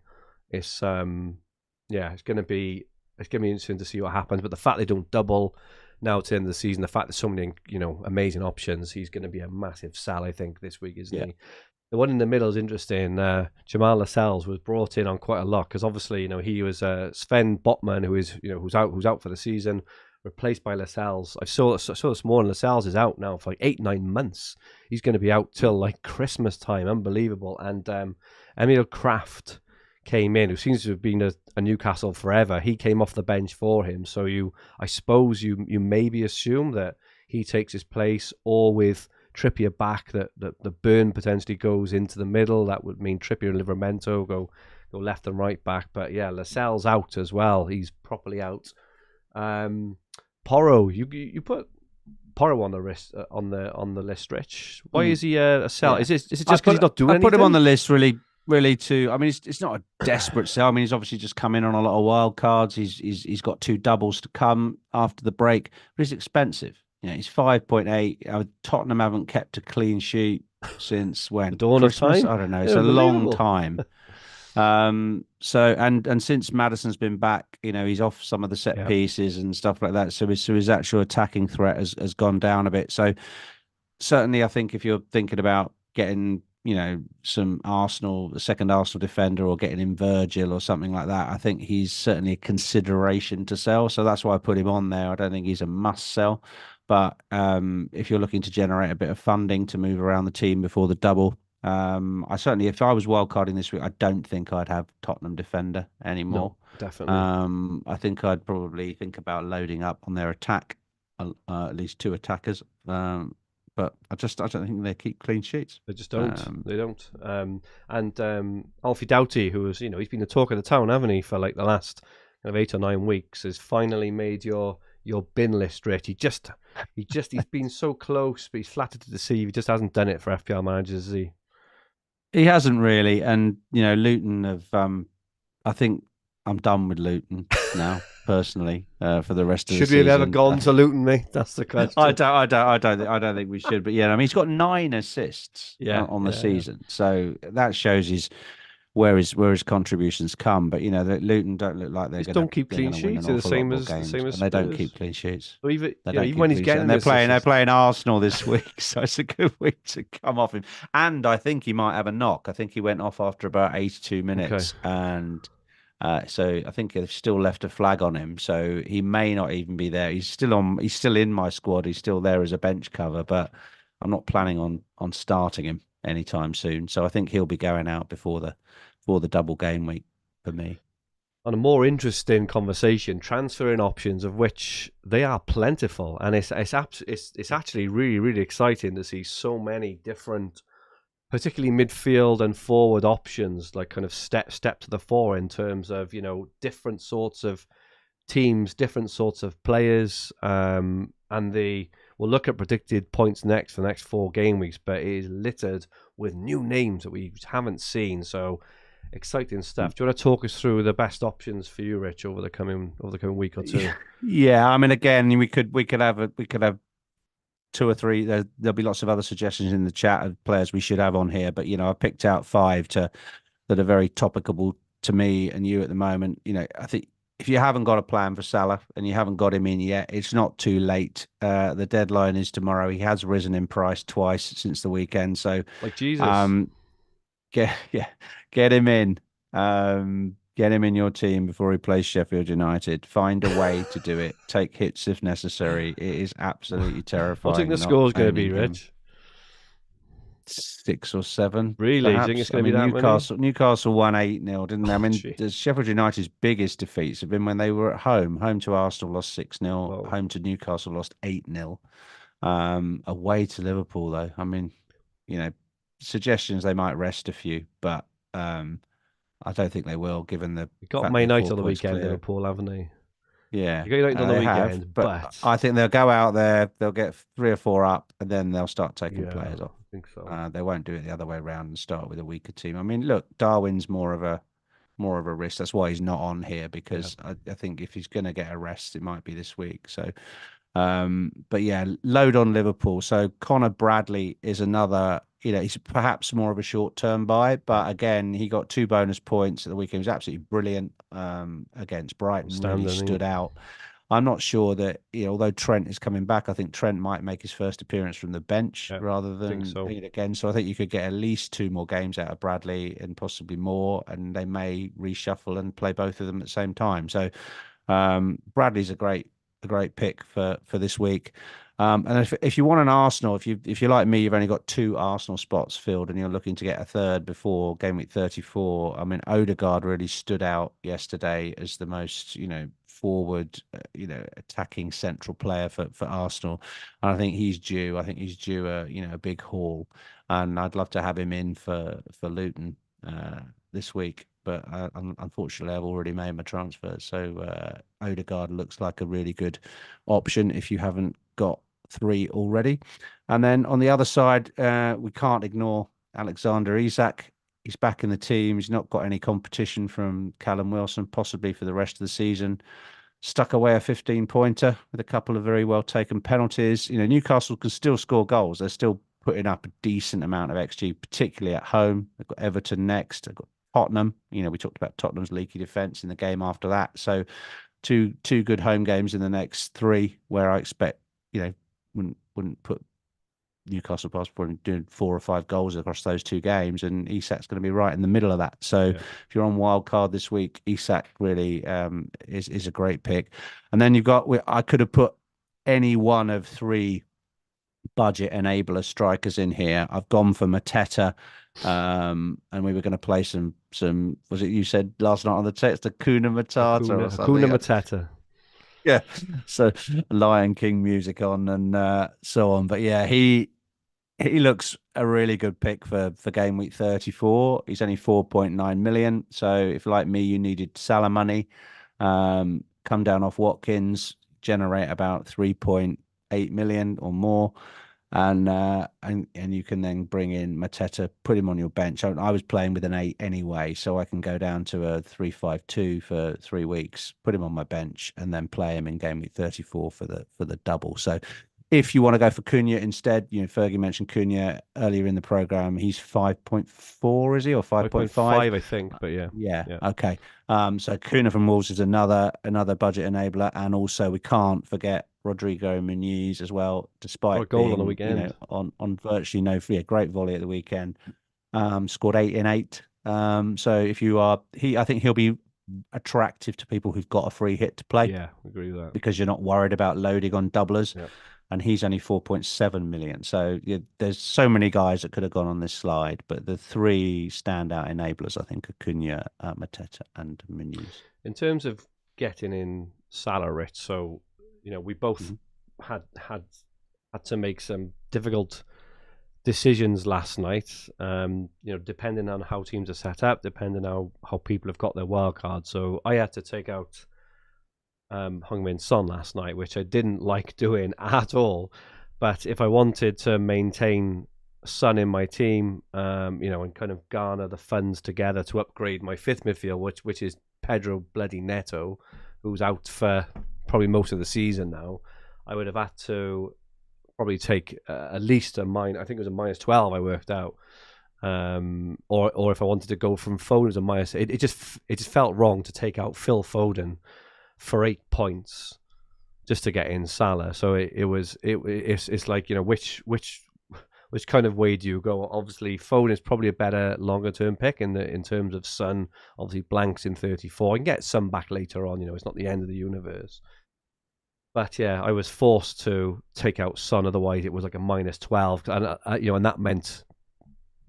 It's yeah, it's gonna be interesting to see what happens. But the fact they don't double now to the end of the season, the fact there's so many amazing options, he's going to be a massive sell, I think, this week, isn't Yeah. he? The one in the middle is interesting. Jamal Lascelles was brought in on quite a lot because obviously, he was Sven Botman, who's out for the season, replaced by Lascelles. I saw this morning. Lascelles is out now for like 8-9 months. He's going to be out till like Christmas time. Unbelievable. And Emil Kraft came in, who seems to have been a Newcastle forever. He came off the bench for him. So I suppose you maybe assume that he takes his place, or with Trippier back, that the burn potentially goes into the middle. That would mean Trippier and Livramento go left and right back. But yeah, Lascelles out as well. He's properly out. Porro, you put Porro on the list Rich. Why is he a sell? Yeah. Is it just because he's not doing anything? I put him on the list really to. I mean, it's not a desperate sell. I mean, he's obviously just come in on a lot of wild cards. He's got 2 doubles to come after the break, but he's expensive. He's 5.8. Tottenham haven't kept a clean sheet since when? The dawn Christmas? of time? I don't know. It's a long time. So and since Maddison's been back, he's off some of the set pieces and stuff like that. So his actual attacking threat has gone down a bit. So certainly, I think if you're thinking about getting some a second Arsenal defender, or getting in Virgil or something like that, I think he's certainly a consideration to sell. So that's why I put him on there. I don't think he's a must sell. But if you're looking to generate a bit of funding to move around the team before the double, I certainly, if I was wildcarding this week, I don't think I'd have Tottenham defender anymore. No, definitely. I think I'd probably think about loading up on their attack, at least 2 attackers. But I don't think they keep clean sheets. They just don't. They don't. And Alfie Doughty, who was, he's been the talk of the town, haven't he, for like the last kind of 8 or 9 weeks, has finally made your bin list, Rich. He's been so close, but he's flattered to deceive. He just hasn't done it for FPL managers, has he? He hasn't really. And Luton have. I think I'm done with Luton now, personally, for the rest of the season. Should we have ever gone to Luton, mate? That's the question. I don't think we should. But yeah, I mean, he's got 9 assists on the season, so that shows where his contributions come. But Luton don't look like they're going to don't keep clean sheets. They're the same as they don't keep clean sheets. So even when he's getting, they're playing Arsenal this week, so it's a good week to come off him. And I think he might have a knock. I think he went off after about 82 minutes, and so I think they've still left a flag on him. So he may not even be there. He's still in my squad. He's still there as a bench cover, but I'm not planning on starting him anytime soon. So I think he'll be going out before the double game week for me. On a more interesting conversation, transferring options, of which they are plentiful, and it's actually really, really exciting to see so many different, particularly midfield and forward options, like kind of step to the fore in terms of different sorts of teams, different sorts of players, and we'll look at predicted points next for the next 4 game weeks, but it is littered with new names that we haven't seen. So exciting stuff. Do you want to talk us through the best options for you, Rich, over the coming week or 2? Yeah, I mean, again, we could have 2 or 3. There'll be lots of other suggestions in the chat of players we should have on here, but I picked out 5 that are very topical to me and you at the moment. I think if you haven't got a plan for Salah and you haven't got him in yet, it's not too late. The deadline is tomorrow. He has risen in price twice since the weekend, so like Jesus. Get him in. Get him in your team before he plays Sheffield United. Find a way to do it. Take hits if necessary. It is absolutely terrifying. What do you think the score's going to be, Rich? 6 or 7. Really? Do you think it's going to be that Newcastle won 8-0, didn't they? I mean, Sheffield United's biggest defeats have been when they were at home. Home to Arsenal, lost 6-0. Home to Newcastle, lost 8-0. Away to Liverpool, though. I mean, suggestions they might rest a few, but I don't think they will, given the got Man United on the weekend, Liverpool, haven't they? Yeah, You got United on the weekend, but I think they'll go out there, they'll get 3 or 4 up, and then they'll start taking yeah, players off. I think so. They won't do it the other way around and start with a weaker team. I mean, look, Darwin's more of a risk. That's why he's not on here, because I think if he's going to get a rest, it might be this week. So, but yeah, load on Liverpool. So Connor Bradley is another. He's perhaps more of a short-term buy, but again, he got 2 bonus points at the weekend. He was absolutely brilliant against Brighton. Really stood out. I'm not sure that, although Trent is coming back, I think Trent might make his first appearance from the bench rather than again. So I think you could get at least 2 more games out of Bradley and possibly more, and they may reshuffle and play both of them at the same time. So Bradley's a great pick for this week. And if you want an Arsenal, if you're like me, you've only got 2 Arsenal spots filled, and you're looking to get a third before game week 34. I mean, Odegaard really stood out yesterday as the most forward, attacking central player for Arsenal, and I think he's due. I think he's due a big haul, and I'd love to have him in for Luton this week. But unfortunately, I've already made my transfer. So Odegaard looks like a really good option if you haven't got 3 already. And then on the other side, we can't ignore Alexander Isak. He's back in the team. He's not got any competition from Callum Wilson, possibly for the rest of the season. Stuck away a 15-pointer with a couple of very well-taken penalties. Newcastle can still score goals. They're still putting up a decent amount of XG, particularly at home. They've got Everton next. They've got Tottenham. We talked about Tottenham's leaky defence in the game after that. So two good home games in the next 3, where I expect, wouldn't put Newcastle past doing 4 or 5 goals across those 2 games, and Isak's going to be right in the middle of that. So if you're on wild card this week, Isak really is a great pick. And then I could have put any one of 3 budget enabler strikers in here. I've gone for Mateta, and we were going to play some. Was it you said last night on the text, the Kuna Matata or something? Kuna Mateta. Yeah, so Lion King music on and so on. But yeah, he looks a really good pick for game week 34. He's only 4.9 million. So if like me, you needed Salah money, come down off Watkins, generate about 3.8 million or more. And you can then bring in Mateta, put him on your bench. I was playing with an 8 anyway, so I can go down to a 3-5-2 for 3 weeks, put him on my bench, and then play him in game week 34 for the double. So if you want to go for Cunha instead, Fergie mentioned Cunha earlier in the program. He's 5.4, is he, or 5.5? 5.5, I think, but yeah. Yeah. Okay. So Cunha from Wolves is another budget enabler, and also we can't forget Rodrigo Muniz as well, despite a goal on the weekend. On virtually no free, great volley at the weekend. Scored 8 in 8. So if you are, I think he'll be attractive to people who've got a free hit to play. Yeah, agree with that. Because you're not worried about loading on doublers. Yep. And he's only 4.7 million. So there's so many guys that could have gone on this slide, but the 3 standout enablers, I think, are Cunha, Mateta, and Muniz. In terms of getting in Salah, Rich, so we both had to make some difficult decisions last night. Depending on how teams are set up, depending on how people have got their wild card. So I had to take out Heung-min Son last night, which I didn't like doing at all. But if I wanted to maintain Son in my team, and kind of garner the funds together to upgrade my 5th midfield, which is Pedro bloody Neto, who's out for probably most of the season now, I would have had to probably take at least I think it was a -12 I worked out. Or if I wanted to go from Foden as a minus, it just felt wrong to take out Phil Foden for 8 points just to get in Salah. So it's like, which kind of way do you go? Obviously, Foden is probably a better longer term pick in terms of Son. Obviously, blanks in 34. I can get some back later on. It's not the end of the universe. But yeah, I was forced to take out Son. Otherwise, it was like a -12, and that meant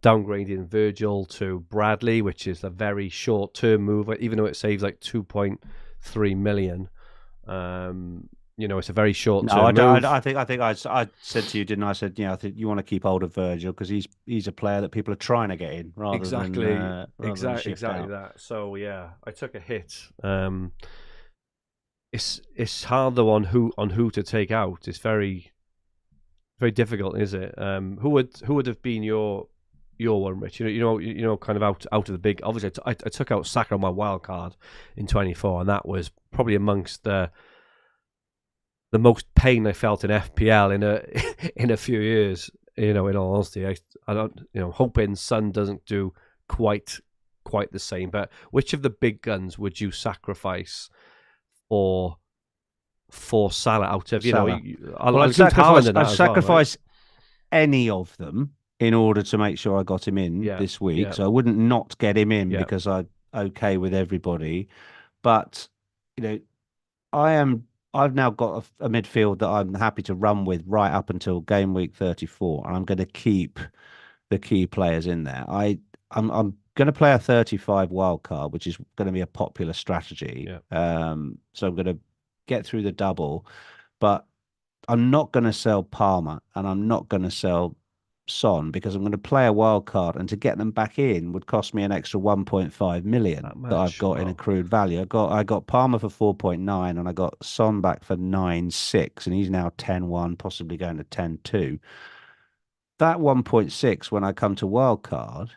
downgrading Virgil to Bradley, which is a very short term move, even though it saves like 2.3 million. It's a very short term move. I think I said to you, didn't I? I said, I think you want to keep hold of Virgil because he's a player that people are trying to get in rather than exactly that. So yeah, I took a hit. it's hard though on who to take out. It's very difficult, is it? Who would have been your one, Rich? Kind of out of the big. Obviously, I took out Saka on my wild card in 24, and that was probably amongst the most pain I felt in FPL in a few years. In all honesty, I don't. Hoping Son doesn't do quite the same. But which of the big guns would you sacrifice for Salah out of Salah? I'll sacrifice any of them in order to make sure I got him in this week. Yeah. So I wouldn't not get him in because I'm okay with everybody. But I've now got a midfield that I'm happy to run with right up until game week 34, and I'm going to keep the key players in there. I'm going to play a 35 wild card, which is going to be a popular strategy. Yeah. So I'm going to get through the double, but I'm not going to sell Palmer and I'm not going to sell Son because I'm going to play a wild card, and to get them back in would cost me an extra 1.5 million that I've got in accrued value. I got Palmer for 4.9 and I got Son back for 9.6, and he's now 10.1, possibly going to 10.2. That 1.6 when I come to wild card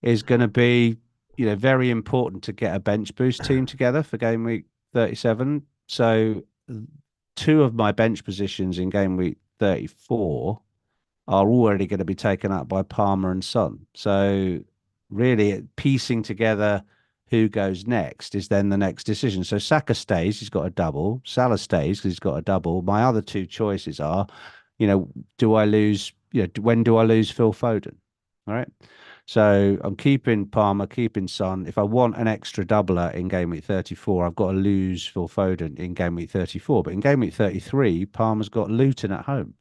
is going to be very important to get a bench boost team together for game week 37. So 2 of my bench positions in game week 34 are already going to be taken up by Palmer and Son. So really piecing together who goes next is then the next decision. So Saka stays, he's got a double. Salah stays because he's got a double. My other 2 choices are, do I lose, when do I lose Phil Foden? All right. So I'm keeping Palmer, keeping Son. If I want an extra doubler in game week 34, I've got to lose Phil Foden in game week 34. But in game week 33, Palmer's got Luton at home.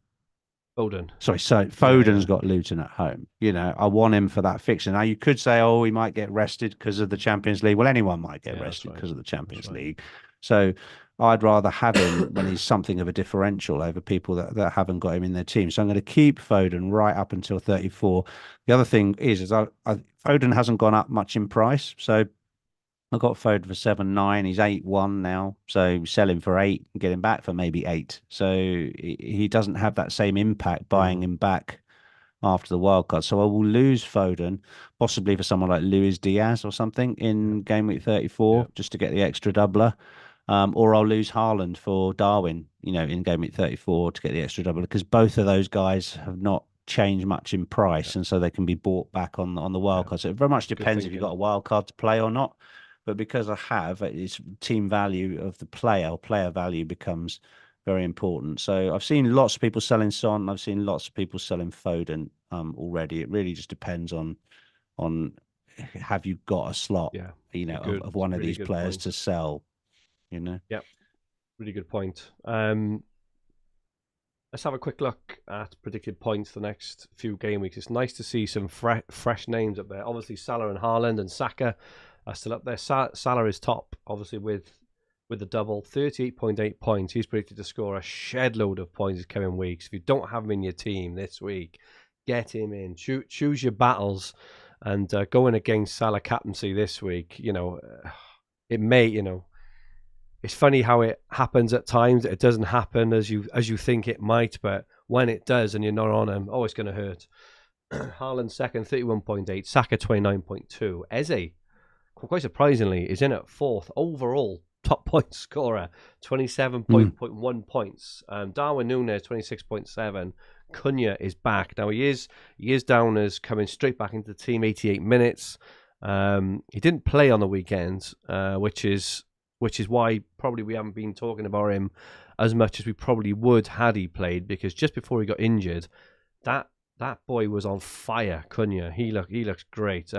Sorry, so Foden's got Luton at home. I want him for that fixture. Now, you could say, oh, he might get rested because of the Champions League. Well, anyone might get rested because of the Champions League. So I'd rather have him when he's something of a differential over people that haven't got him in their team. So I'm going to keep Foden right up until 34. The other thing is Foden hasn't gone up much in price. So I got Foden for 7.9. He's 8.1 now. So sell him for 8 and get him back for maybe 8. So he doesn't have that same impact buying him back after the wild card. So I will lose Foden, possibly for someone like Luis Diaz or something in game week 34, just to get the extra doubler. Or I'll lose Haaland for Darwin, in game week 34 to get the extra doubler, because both of those guys have not changed much in price, and so they can be bought back on the wild card. So it very much depends if you've got a wild card to play or not. But because I have, it's team value of the player value becomes very important. So I've seen lots of people selling Son. I've seen lots of people selling Foden already. It really just depends on have you got a slot, of one of these players to sell, Yep. Really good point. Let's have a quick look at predicted points the next few game weeks. It's nice to see some fresh names up there. Obviously, Salah and Haaland and Saka are still up there. Salah is top, obviously, with the double, 38.8 points. He's predicted to score a shed load of points this coming weeks. If you don't have him in your team this week, get him in. Choose your battles, and going against Salah captaincy this week, it may, it's funny how it happens at times. It doesn't happen as you think it might, but when it does and you're not on him, it's going to hurt. Haaland second, 31.8. Saka 29.2. Eze, quite surprisingly, is in at 4th overall top point scorer, 27.1 points. Darwin Núñez 26.7. Cunha is back now. He is down as coming straight back into the team. 88 minutes. He didn't play on the weekend, which is why probably we haven't been talking about him as much as we probably would had he played, because just before he got injured, that boy was on fire. Cunha, he looks great.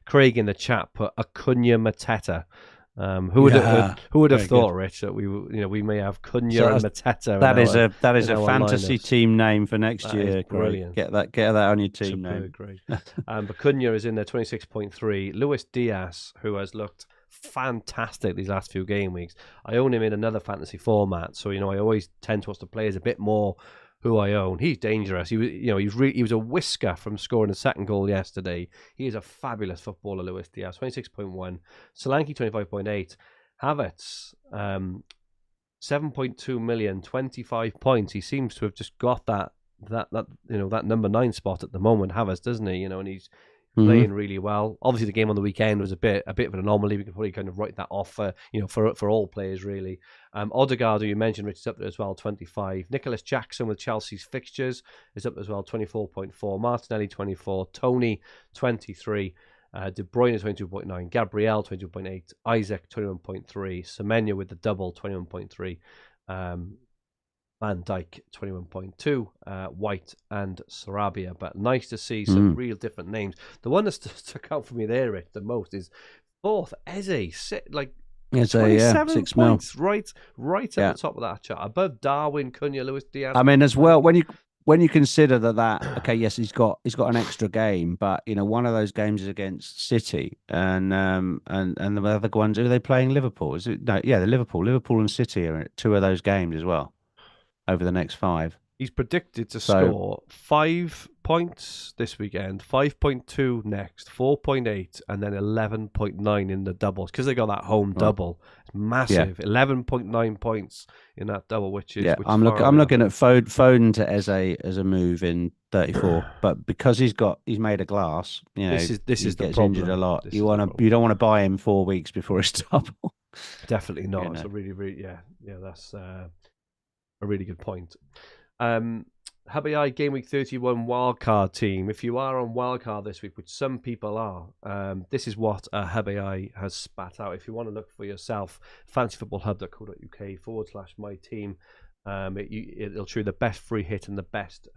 Craig in the chat put a Cunha Mateta. Who would have thought, Rich, that we may have Cunha and Mateta? That is a fantasy team name for next year. Brilliant. Get that on your team name. Great. But Cunha is in there, 26.3. Luis Diaz, who has looked fantastic these last few game weeks. I own him in another fantasy format, so I always tend to watch the players a bit more who I own. He's dangerous. He was a whisker from scoring a second goal yesterday. He is a fabulous footballer, Luis Diaz. 26.1. Solanke 25.8. Havertz 7.2 million, 25 points. He seems to have just got that number 9 spot at the moment, Havertz, doesn't he? And he's playing really well. Obviously, the game on the weekend was a bit of an anomaly. We can probably kind of write that off for all players really. Odegaard, who you mentioned, Rich, is up there as well, 25. Nicholas Jackson with Chelsea's fixtures is up as well, 24.4. Martinelli 24. Tony 23. De Bruyne 22.9, Gabriel 22.8, Isaac 21.3, Semenyo with the double 21.3, Van Dijk 21.2, White and Sarabia. But nice to see some real different names. The one that stuck out for me there, Rich, the most is fourth Eze, like 27 points, right at the top of that chart, above Darwin, Cunha, Luis Diaz. I mean, as well, when you consider that okay, yes, he's got an extra game, but one of those games is against City, and the other ones, are they playing Liverpool? Is it no? Yeah, Liverpool and City are in 2 of those games as well over the next 5. He's predicted to score 5 points this weekend, 5.2 next, 4.8, and then 11.9 in the doubles because they got that home double. It's massive, 11.9 points in that double, which is I'm looking at Foden to Eze as a move in 34, but because he's made a glass, this is the problem. Injured a lot. You don't want to buy him 4 weeks before his double. Definitely not. It's a really that's a really good point. Hubby Game Week 31 wildcard team. If you are on wildcard this week, which some people are, this is what Hubby has spat out. If you want to look for yourself, fantasyfootballhub.co.uk/my team. It'll show you the best free hit and the best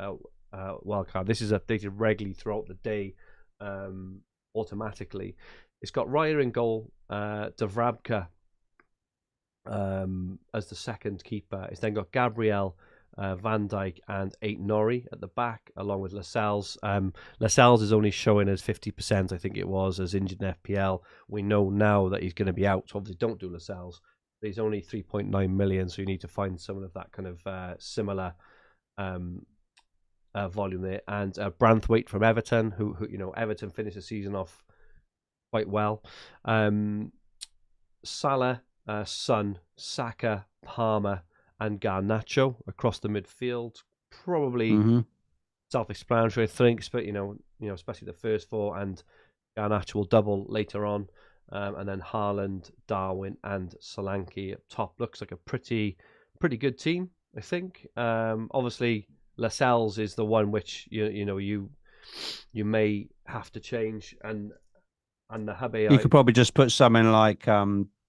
wildcard. This is updated regularly throughout the day, automatically. It's got Raya in goal, Davrabka as the second keeper. It's then got Gabriel, Van Dijk and Nori at the back, along with Lascelles. Lascelles is only showing as 50%, I think it was, as injured in FPL. We know now that he's going to be out, so obviously don't do Lascelles. But he's only 3.9 million, so you need to find someone of that kind of similar volume there. And Branthwaite from Everton, who Everton finished the season off quite well. Salah, Son, Saka, Palmer, and Garnacho across the midfield. Probably self-explanatory, I think, but especially the first 4, and Garnacho will double later on, and then Haaland, Darwin, and Solanke up top. Looks like a pretty good team, I think. Obviously, Lascelles is the one which you may have to change, and the Hubby. You could probably just put something like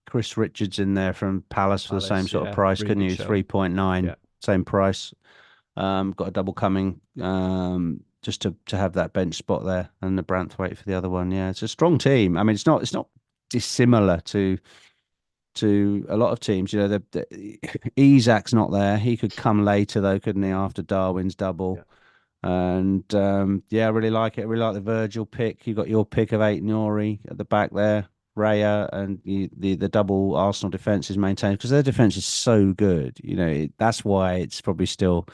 Chris Richards in there from Palace for the same sort of price, couldn't you? 3.9, same price. Got a double coming, just to have that bench spot there, and the Branthwaite for the other one. Yeah, it's a strong team. I mean, it's not dissimilar to a lot of teams. Isaac's not there. He could come later though, couldn't he? After Darwin's double. Yeah. And I really like it. I really like the Virgil pick. You got your pick of Nori at the back there. Raya, and the double Arsenal defense is maintained because their defense is so good. That's why it's probably still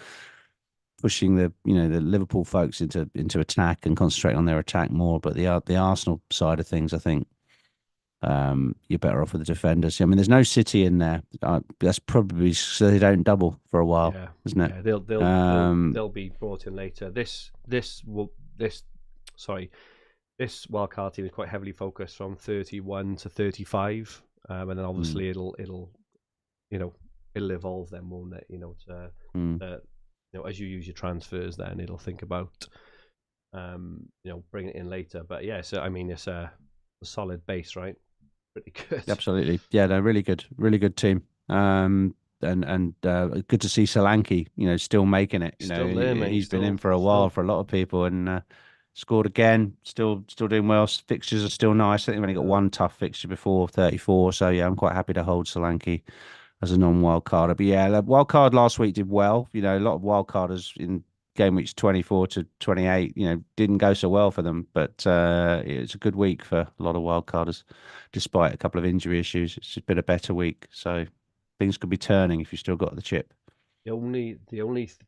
pushing the Liverpool folks into attack and concentrate on their attack more. But the Arsenal side of things, I think you're better off with the defenders. I mean, there's no City in there. That's probably so they don't double for a while, isn't it? Yeah, they'll be brought in later. This wildcard team is quite heavily focused from 31 to 35, and then obviously it'll evolve then, won't it? As you use your transfers, then it'll think about bringing it in later. But yeah, so I mean, it's a solid base, right? Pretty good. Absolutely, yeah, no, really good team. And good to see Solanke, still making it. Still there, mate. He's been in for a while for a lot of people, and scored again. Still doing well. Fixtures are still nice. I think we've only got one tough fixture before 34. So yeah, I'm quite happy to hold Solanke as a non-wild carder. But yeah, the wild card last week did well. A lot of wild carders in game weeks 24 to 28, didn't go so well for them. But it's a good week for a lot of wild carders, despite a couple of injury issues. It's just been a better week. So things could be turning if you still got the chip. The only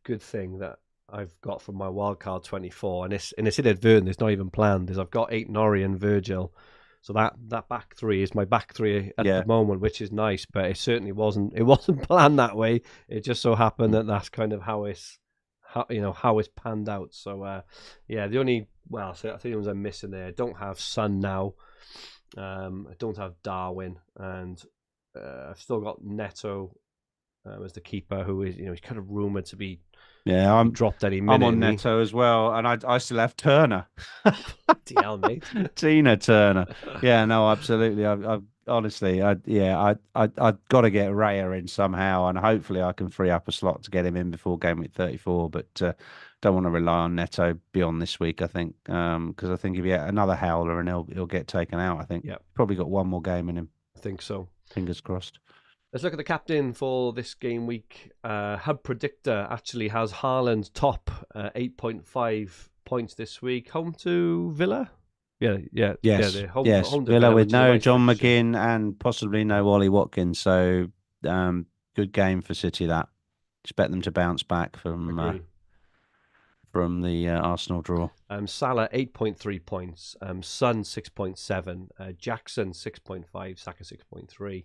good thing that I've got from my wildcard 24, and it's inadvertent, it's not even planned, is I've got Nori and Virgil So that back three is my back three at the moment, which is nice, but it certainly wasn't planned that way. It just so happened that that's kind of how it's panned out. So the only I think the ones I'm missing there. I don't have Son now. I don't have Darwin, and I've still got Neto as the keeper, who is he's kind of rumored to be I'm dropped any minute. I'm on Neto as well, and I still have Turner. DL, mate. Tina Turner. Yeah, no, absolutely. I've honestly, I've got to get Raya in somehow, and hopefully I can free up a slot to get him in before game week 34. But don't want to rely on Neto beyond this week. I think because I think if you get another howler and he'll get taken out. I think probably got one more game in him. I think so. Fingers crossed. Let's look at the captain for this game week. Hub Predictor actually has Haaland top 8.5 points this week. Home to Villa? Yes. Home Villa, Villa with no nice John fixture. McGinn and possibly no Ollie Watkins. So good game for City that. Expect them to bounce back from the Arsenal draw. Salah 8.3 points. Son 6.7. Jackson 6.5. Saka 6.3.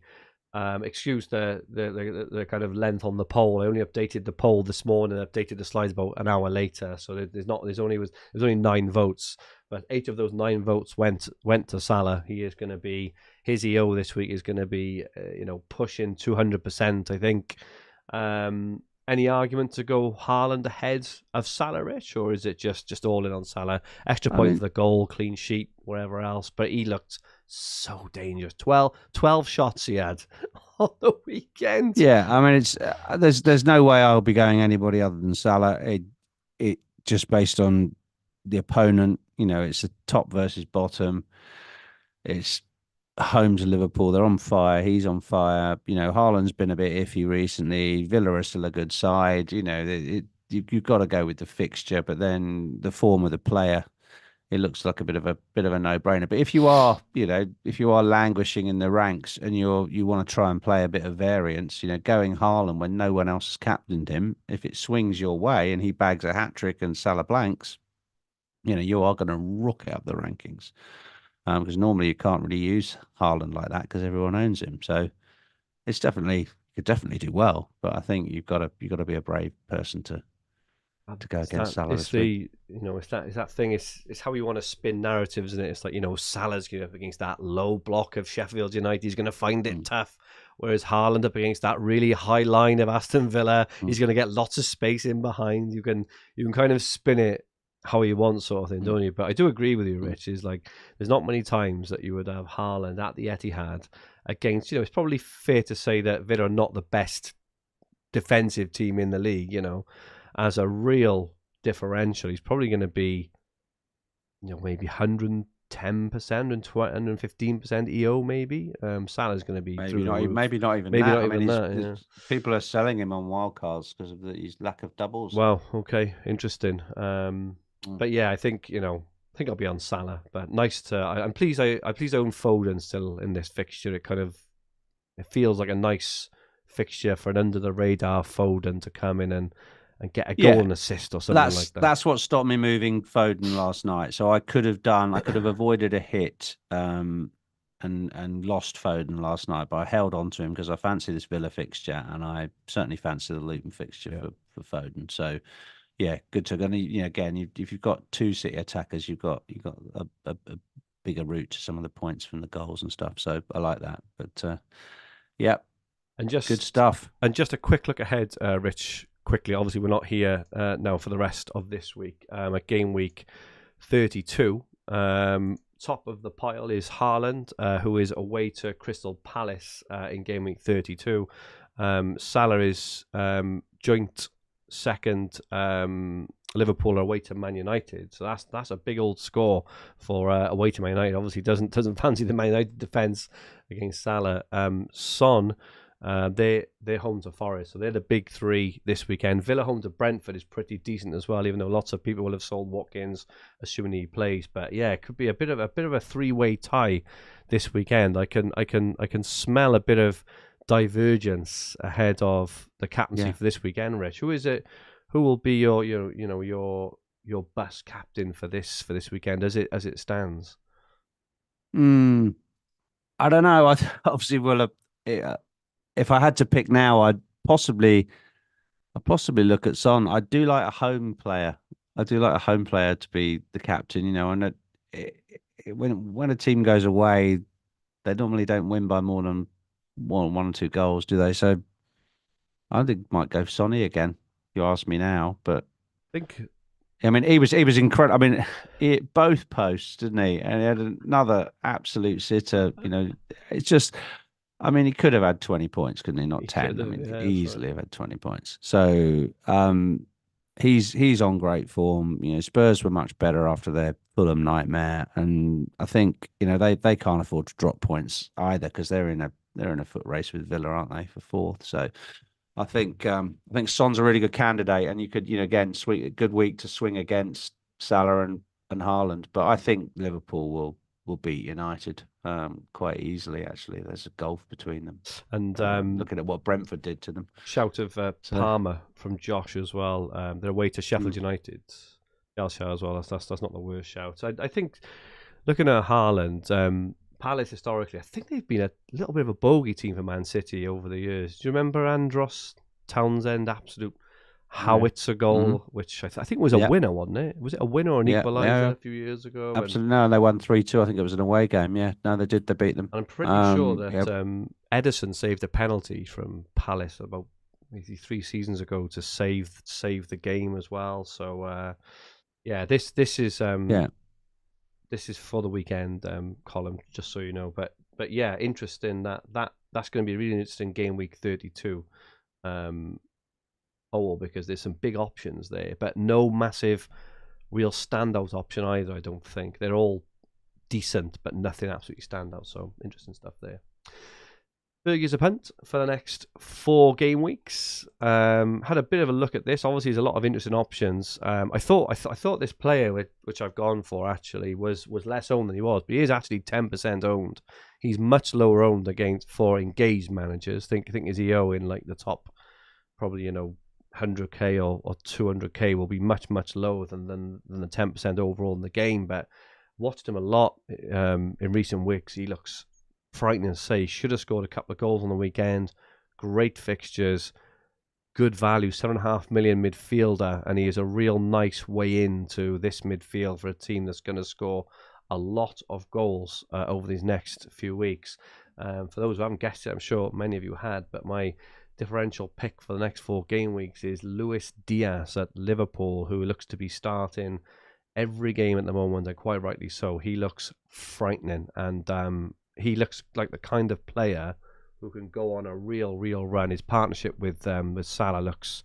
Excuse the kind of length on the poll. I only updated the poll this morning. Updated the slides about an hour later, so there's only 9 votes, but 8 of those 9 votes went to Salah. He is going to be his EO this week is going to be pushing 200%. I think. Any argument to go Haaland ahead of Salah, Rich, or is it just all in on Salah? Extra point for the goal, clean sheet, wherever else. But he looked so dangerous. 12 shots he had on the weekend. Yeah, I mean, it's there's no way I'll be going anybody other than Salah. It just based on the opponent. It's a top versus bottom. It's home to Liverpool. They're on fire. He's on fire. Haaland's been a bit iffy recently. Villa are still a good side. You've got to go with the fixture, but then the form of the player, it looks like a bit of a no-brainer. But if you are languishing in the ranks and you want to try and play a bit of variance, going Haaland when no one else has captained him, if it swings your way and he bags a hat-trick and Salah blanks, you are going to rocket up the rankings. Because normally you can't really use Haaland like that because everyone owns him. So it's you could definitely do well, but I think you've got to be a brave person to go against Salah this week. It's that thing. It's how you want to spin narratives, isn't it? It's like Salah's going up against that low block of Sheffield United. He's going to find it tough. Whereas Haaland up against that really high line of Aston Villa, he's going to get lots of space in behind. You can kind of spin it how you want, sort of thing, don't you? But I do agree with you, Rich. Is like there's not many times that you would have Haaland at the Etihad against. It's probably fair to say that Villa are not the best defensive team in the league. As a real differential, he's probably going to be, maybe 110% and 115% EO. Maybe Salah's going to be maybe not even that. People are selling him on wildcards because of his lack of doubles. Wow. Okay. Interesting. But yeah, I think I'll be on Salah. But nice to. I'm pleased. I'm pleased I own Foden still in this fixture. It feels like a nice fixture for an under the radar Foden to come in and get a goal and assist or something like that. That's what stopped me moving Foden last night. So I could have avoided a hit and lost Foden last night, but I held on to him because I fancy this Villa fixture and I certainly fancy the Luton fixture for Foden. So. Yeah, good to go. Again, if you've got 2 City attackers, you've got a bigger route to some of the points from the goals and stuff. So I like that. But and just good stuff. And just a quick look ahead, Rich. Quickly, obviously we're not here now for the rest of this week. At game week 32, top of the pile is Haaland, who is away to Crystal Palace in game week 32. Salah is joint second. Liverpool are away to Man United, so that's a big old score for away to Man United. Obviously doesn't fancy the Man United defense against Salah. Son, they're home to Forest, so they're the big 3 this weekend. Villa home to Brentford is pretty decent as well, even though lots of people will have sold Watkins, assuming he plays. But yeah, it could be a bit of a 3-way tie this weekend. I can smell a bit of divergence ahead of the captaincy for this weekend. Rich, who is it? Who will be your bus captain for this weekend as it stands? I don't know. I obviously will. If I had to pick now, I'd possibly look at Son. I do like a home player. I do like a home player to be the captain. And when a team goes away, they normally don't win by more than one or two goals, do they? So I think might go Sonny again. If you ask me now, but I think. I mean, he was incredible. I mean, both posts, didn't he? And he had another absolute sitter. It's just. I mean, he could have had 20 points, couldn't he? Not 10. I mean, he could easily have had 20 points. So he's on great form. Spurs were much better after their Fulham nightmare, and I think they can't afford to drop points either because they're in a foot race with Villa, aren't they, for fourth? So I think Son's a really good candidate, and you could again a good week to swing against Salah and Haaland, but I think Liverpool will beat United quite easily. Actually, there's a gulf between them. And looking at what Brentford did to them. Shout of Palmer from Josh as well. They're away to Sheffield United. Chelsea as well. That's not the worst shout. So I think looking at Haaland, Palace historically, I think they've been a little bit of a bogey team for Man City over the years. Do you remember Andros Townsend, absolute howitzer goal, which I think was a winner, wasn't it? Was it a winner or an equaliser a few years ago? Absolutely. No, they won 3-2. I think it was an away game. Yeah, no, they did. They beat them. And I'm pretty sure that Ederson saved a penalty from Palace about maybe 3 seasons ago to save the game as well. So this is this is for the weekend column, just so you know. But yeah, interesting that's going to be a really interesting game week 32. Because there's some big options there, but no massive real standout option either, I don't think. They're all decent, but nothing absolutely standout. So interesting stuff there. Fergie's a punt for the next 4 game weeks. Had a bit of a look at this. Obviously, there's a lot of interesting options. I thought this player, which I've gone for, actually was less owned than he was, but he is actually 10% owned. He's much lower owned for engaged managers. Think his EO in like the top, probably 100k or 200k will be much lower than the 10% overall in the game. But watched him a lot in recent weeks. He looks frightening to say. He should have scored a couple of goals on the weekend. Great fixtures, good value, 7.5 million midfielder, and he is a real nice way into this midfield for a team that's going to score a lot of goals over these next few weeks. For those who haven't guessed it, I'm sure many of you had, but my differential pick for the next 4 game weeks is Luis Diaz at Liverpool, who looks to be starting every game at the moment, and quite rightly so. He looks frightening, and he looks like the kind of player who can go on a real run. His partnership with Salah looks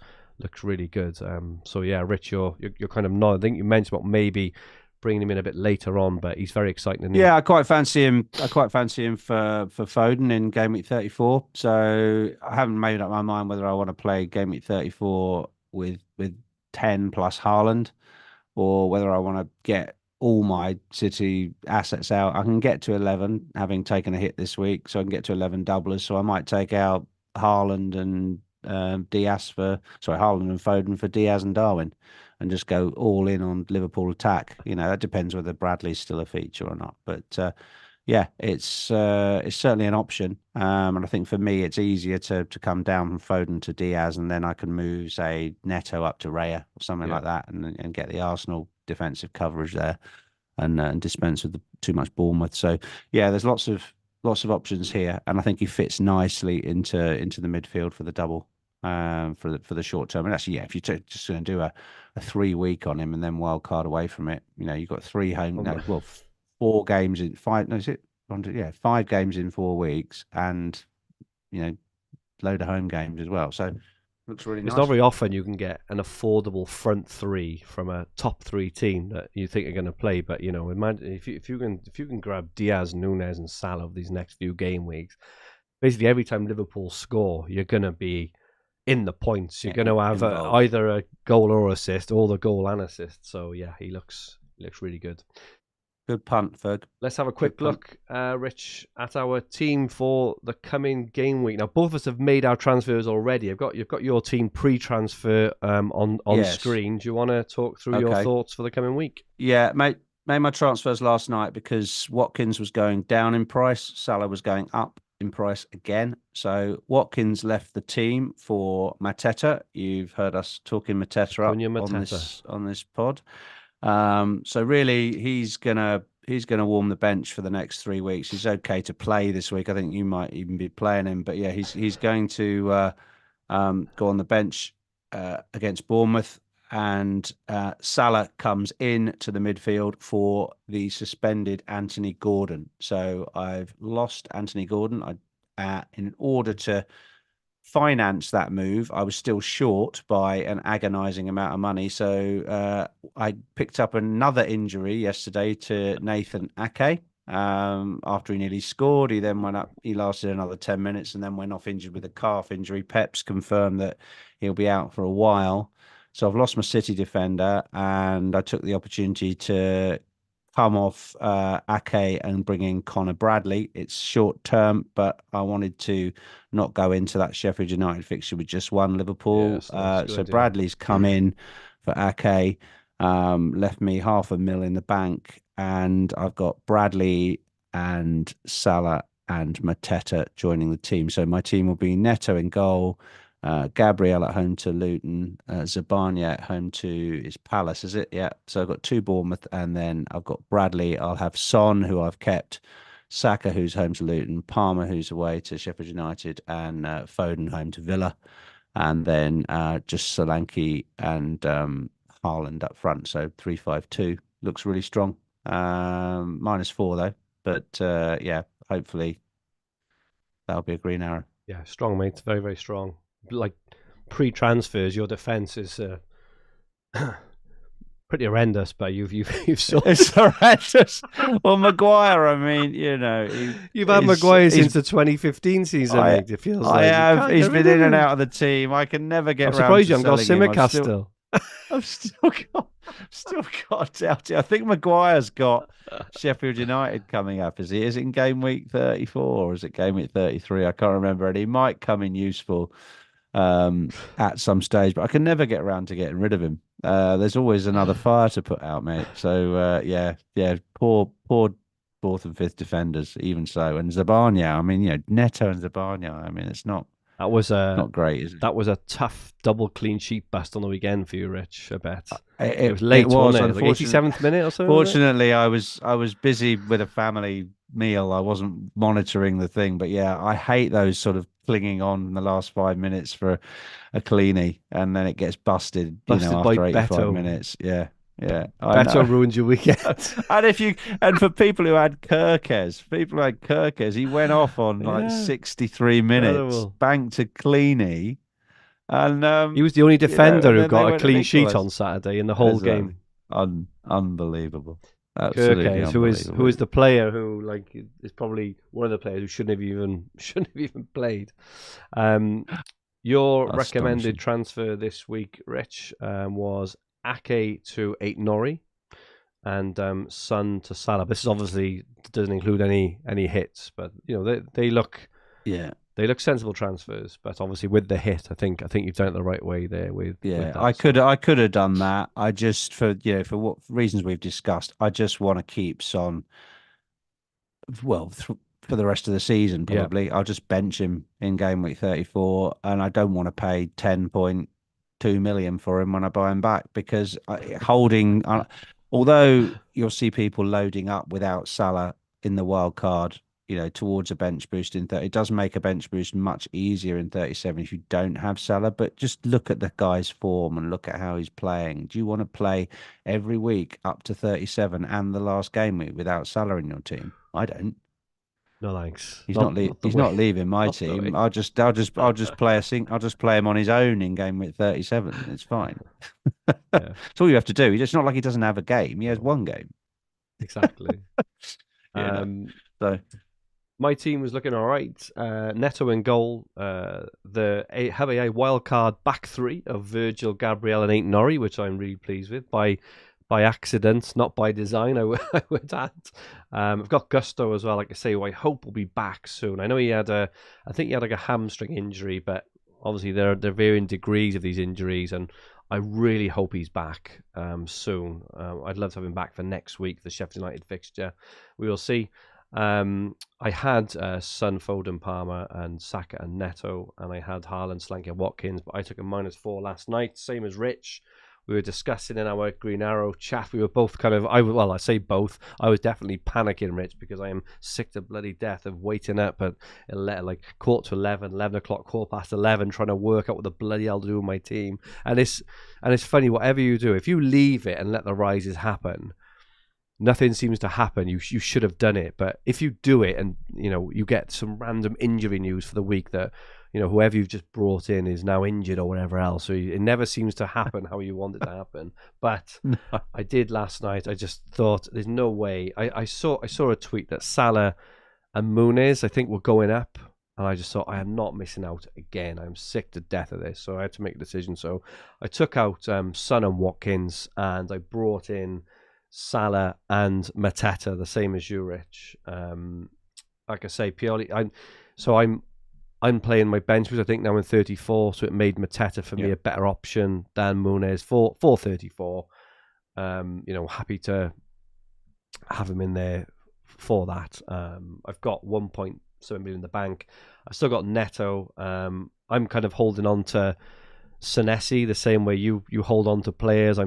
really good. So yeah, Rich, you're kind of nodding. I think you mentioned about maybe bringing him in a bit later on, but he's very exciting. Yeah, I quite fancy him. I quite fancy him for Foden in game week 34. So I haven't made up my mind whether I want to play game week 34 with 10 plus Haaland, or whether I want to get all my City assets out. I can get to 11, having taken a hit this week, so I can get to 11 doublers. So I might take out Haaland and Haaland and Foden for Diaz and Darwin, and just go all in on Liverpool attack. That depends whether Bradley's still a feature or not. But yeah, it's certainly an option. And I think for me, it's easier to come down from Foden to Diaz, and then I can move, say, Neto up to Raya or something like that, and get the Arsenal defensive coverage there, and dispense with too much Bournemouth. So yeah, there's lots of options here, and I think he fits nicely into the midfield for the double. For the short term, and actually, if you're just going to do a 3 week on him and then wild card away from it, you've got 3 home, 4 games in 5. No, is it? 5 games in 4 weeks, and load of home games as well. So looks really nice. It's not very often you can get an affordable front 3 from a top 3 team that you think are going to play. But imagine if you can grab Diaz, Nunes, and Salah over these next few game weeks. Basically, every time Liverpool score, you're going to be in the points. You're going to have either a goal or assist, or the goal and assist. So yeah, he looks really good. Good punt, Ferg. Let's have a quick look, Rich, at our team for the coming game week. Now, both of us have made our transfers already. You've got your team pre-transfer on screen. Do you want to talk through your thoughts for the coming week? Yeah, mate. made my transfers last night because Watkins was going down in price. Salah was going up in price again. So Watkins left the team for Mateta. You've heard us talking Mateta up on this pod. So really, he's gonna warm the bench for the next 3 weeks. He's okay to play this week. I think you might even be playing him, but yeah, he's going to go on the bench against Bournemouth. And Salah comes in to the midfield for the suspended Anthony Gordon. So I've lost Anthony Gordon. In order to finance that move, I was still short by an agonizing amount of money. So I picked up another injury yesterday to Nathan Ake. After he nearly scored, he then went up. He lasted another 10 minutes and then went off injured with a calf injury. Pep's confirmed that he'll be out for a while. So I've lost my City defender, and I took the opportunity to come off Ake and bring in Connor Bradley. It's short term, but I wanted to not go into that Sheffield United fixture with just one Liverpool. So Bradley's come in for Ake, left me $500,000 in the bank, and I've got Bradley and Salah and Mateta joining the team. So my team will be Neto in goal, Gabriel at home to Luton, Zabanya at home to his Palace, is it? Yeah. So I've got 2 Bournemouth, and then I've got Bradley. I'll have Son, who I've kept, Saka, who's home to Luton, Palmer, who's away to Sheffield United, and Foden home to Villa. And then just Solanke and Haaland up front. So 3-5-2 looks really strong. -4 though, but yeah, hopefully that'll be a green arrow. Yeah, strong, mate. Very, very strong. Like pre-transfers, your defense is pretty horrendous, but you've still it's horrendous. Well, Maguire, I mean, you know, you've had Maguire since the 2015 season, mate. It feels like he's been in and out of the team. I can never get. I'm surprised you haven't got Simicast still. I've still got Doughty. I think Maguire's got Sheffield United coming up. Is it in game week 34 or is it game week 33? I can't remember. And he might come in useful at some stage, but I can never get around to getting rid of him. There's always another fire to put out, mate. So yeah, poor 4th and 5th defenders, even so. And Zabanya, I mean, you know, Neto and Zabanya, I mean, it's not. That was not great, is it? That was a tough double clean sheet bust on the weekend for you, Rich. I bet it was late, wasn't it? Like 87th minute or so. Fortunately, I was busy with a family meal. I wasn't monitoring the thing, but yeah, I hate those sort of clinging on in the last 5 minutes for a cleanie, and then it gets busted after 85 minutes. Yeah. Yeah, Beto ruined your weekend. and for people who had Kirkes, he went off on like 63 minutes, incredible. Banked to Cleany, and he was the only defender who got a clean sheet on Saturday in the whole game. Unbelievable. Absolutely Kirkes, who is the player who is probably one of the players who shouldn't have even played. Your recommended transfer this week, Rich, was Ake to Aït-Nouri and Son to Salah. This is obviously doesn't include any hits, but you know they look sensible transfers. But obviously with the hit, I think you've done it the right way there. With that, I could have done that. I just for what reasons we've discussed, I just want to keep Son. Well, for the rest of the season, probably I'll just bench him in game week 34, and I don't want to pay 10.2 million for him when I buy him back, because although you'll see people loading up without Salah in the wild card, towards a bench boost in 30, it does make a bench boost much easier in 37 if you don't have Salah. But just look at the guy's form and look at how he's playing. Do you want to play every week up to 37 and the last game week without Salah in your team? I don't. No thanks. He's not leaving my team. I'll just play I'll just play him on his own in game week 37. It's fine. It's all you have to do. It's not like he doesn't have a game. He has one game. Exactly. So my team was looking all right. Neto in goal. Have a wild card back three of Virgil, Gabriel, and Aït-Nouri, which I'm really pleased with. By accident, not by design, I would add. I've got Gusto as well, like I say, who I hope will be back soon. I know he had like a hamstring injury, but obviously there are varying degrees of these injuries, and I really hope he's back soon. I'd love to have him back for next week, the Sheffield United fixture. We will see. I had Son, Foden, Palmer, and Saka and Neto, and I had Haaland, Solanke, Watkins, but I took a -4 last night, same as Rich. We were discussing in our Green Arrow chat. We were both kind of, I say both. I was definitely panicking, Rich, because I am sick to bloody death of waiting up at like 11:15, 11 o'clock, 11:15, trying to work out what the bloody hell to do with my team. And it's funny, whatever you do, if you leave it and let the rises happen, nothing seems to happen. You should have done it. But if you do it and, you get some random injury news for the week that, whoever you've just brought in is now injured or whatever else. So it never seems to happen how you want it to happen. But no. I did last night. I just thought there's no way. I saw a tweet that Salah and Muniz, I think, were going up. And I just thought, I am not missing out again. I'm sick to death of this. So I had to make a decision. So I took out Son and Watkins, and I brought in Salah and Mateta, the same as you, Rich. Like I say, purely, I'm playing my bench because I think now in 34, so it made Mateta for me a better option than Muniz for 34. Happy to have him in there for that. I've got 1.7 million in the bank. I've still got Neto. I'm kind of holding on to Senesi the same way you hold on to players.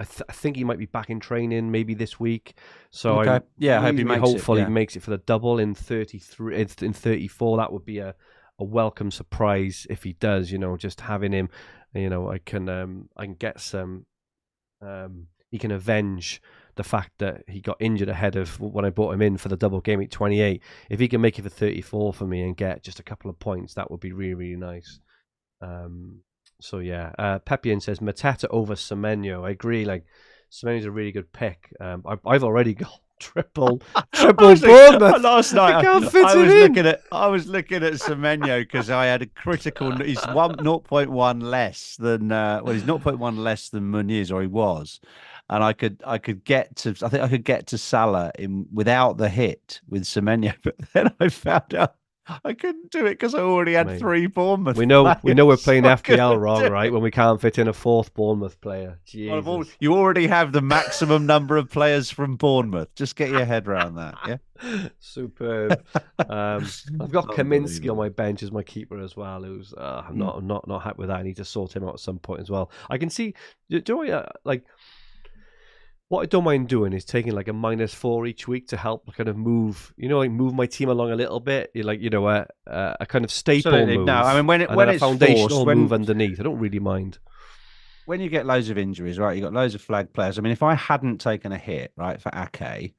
I think he might be back in training maybe this week. So okay. I hope he hopefully makes it for the double in 33 in 34. That would be a welcome surprise if he does. Just having him, I can get some. He can avenge the fact that he got injured ahead of when I brought him in for the double game at 28. If he can make it for 34 for me and get just a couple of points, that would be really, really nice. So yeah, Pepian says Mateta over Semenyo. I agree. Like, Semenyo's a really good pick. I've already got triple Bournemouth last night. I was looking at Semenyo because I had a critical. He's 0.1 less than he's 0.1 less than Muniz, or he was, and I could get to. I think I could get to Salah without the hit with Semenyo, but then I found out I couldn't do it because I already had 3 Bournemouth. We know we're playing FPL wrong, right? When we can't fit in a 4th Bournemouth player. Jesus. You already have the maximum number of players from Bournemouth. Just get your head around that. Yeah. Superb. I've got Kaminsky on my bench as my keeper as well. Who's I'm not happy with that. I need to sort him out at some point as well. I can see. What I don't mind doing is taking like a -4 each week to help kind of move, move my team along a little bit. A kind of staple move. No, I mean when it's a foundational forced, move underneath. I don't really mind. When you get loads of injuries, right? You got loads of flag players. I mean, if I hadn't taken a hit, right, for Ake,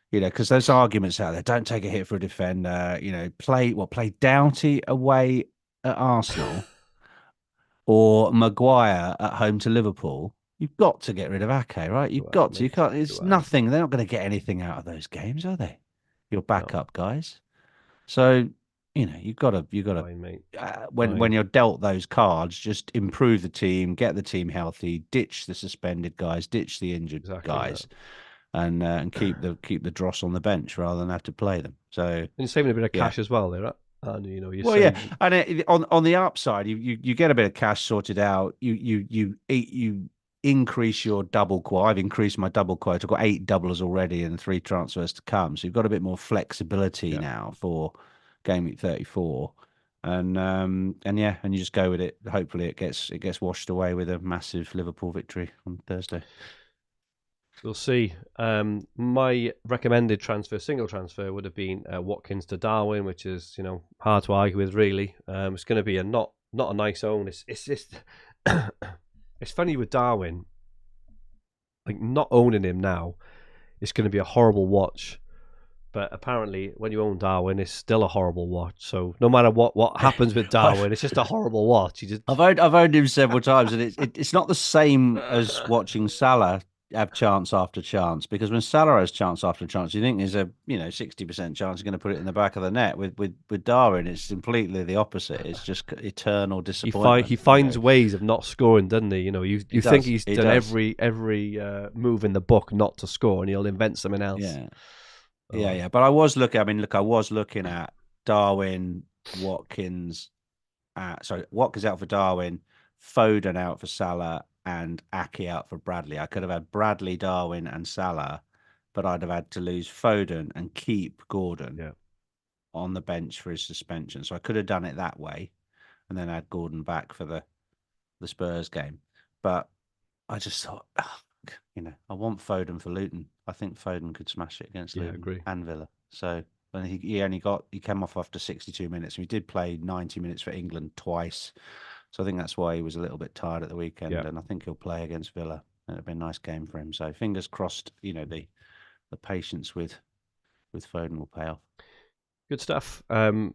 because there's arguments out there. Don't take a hit for a defender. Play Doughty away at Arsenal or Maguire at home to Liverpool. You've got to get rid of Ake, right? You've got to. You can't. It's nothing. They're not going to get anything out of those games, are they? Your backup guys. So you've got to. When you're dealt those cards, just improve the team, get the team healthy, ditch the suspended guys, ditch the injured guys, and keep the dross on the bench rather than have to play them. So and you're saving a bit of cash as well, there. And and on the upside, you get a bit of cash sorted out. You increase your double quote. I've increased my double quote. I've got 8 doublers already and 3 transfers to come. So you've got a bit more flexibility now for game week 34. And you just go with it. Hopefully it gets washed away with a massive Liverpool victory on Thursday. We'll see. My recommended single transfer would have been Watkins to Darwin, which is, hard to argue with really. It's going to be not a nice own. It's just it's funny with Darwin, like not owning him now, it's going to be a horrible watch. But apparently, when you own Darwin, it's still a horrible watch. So no matter what happens with Darwin, it's just a horrible watch. I've owned him several times, and it's not the same as watching Salah have chance after chance, because when Salah has chance after chance, you think there's a 60% chance you're going to put it in the back of the net. With Darwin, it's completely the opposite. It's just eternal disappointment. He finds ways of not scoring, doesn't he? You think he's done every move in the book not to score, and he'll invent something else. Yeah. But I was looking at Darwin, Watkins. Watkins out for Darwin, Foden out for Salah, and Ake out for Bradley. I could have had Bradley, Darwin, and Salah, but I'd have had to lose Foden and keep Gordon on the bench for his suspension. So I could have done it that way, and then had Gordon back for the Spurs game. But I just thought, I want Foden for Luton. I think Foden could smash it against Luton and Villa. So and he came off after 62 minutes. We did play 90 minutes for England twice. So I think that's why he was a little bit tired at the weekend. And I think he'll play against Villa. It'll be a nice game for him. So fingers crossed, the patience with Foden will pay off. Good stuff. And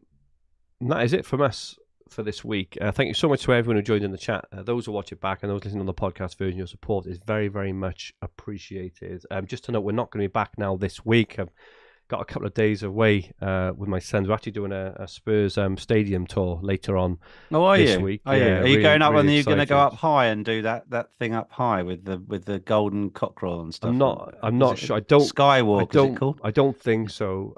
that is it from us for this week. Thank you so much to everyone who joined in the chat. Those who watch it back and those listening on the podcast version, your support is very, very much appreciated. Just to note, we're not going to be back now this week. I've got a couple of days away with my sons. We're actually doing a Spurs stadium tour later on this week. Are you going up and you're going to go up high and do that thing up high with the golden cockerel and stuff? I'm not sure. I don't Skywalk. Is it called? I don't think so.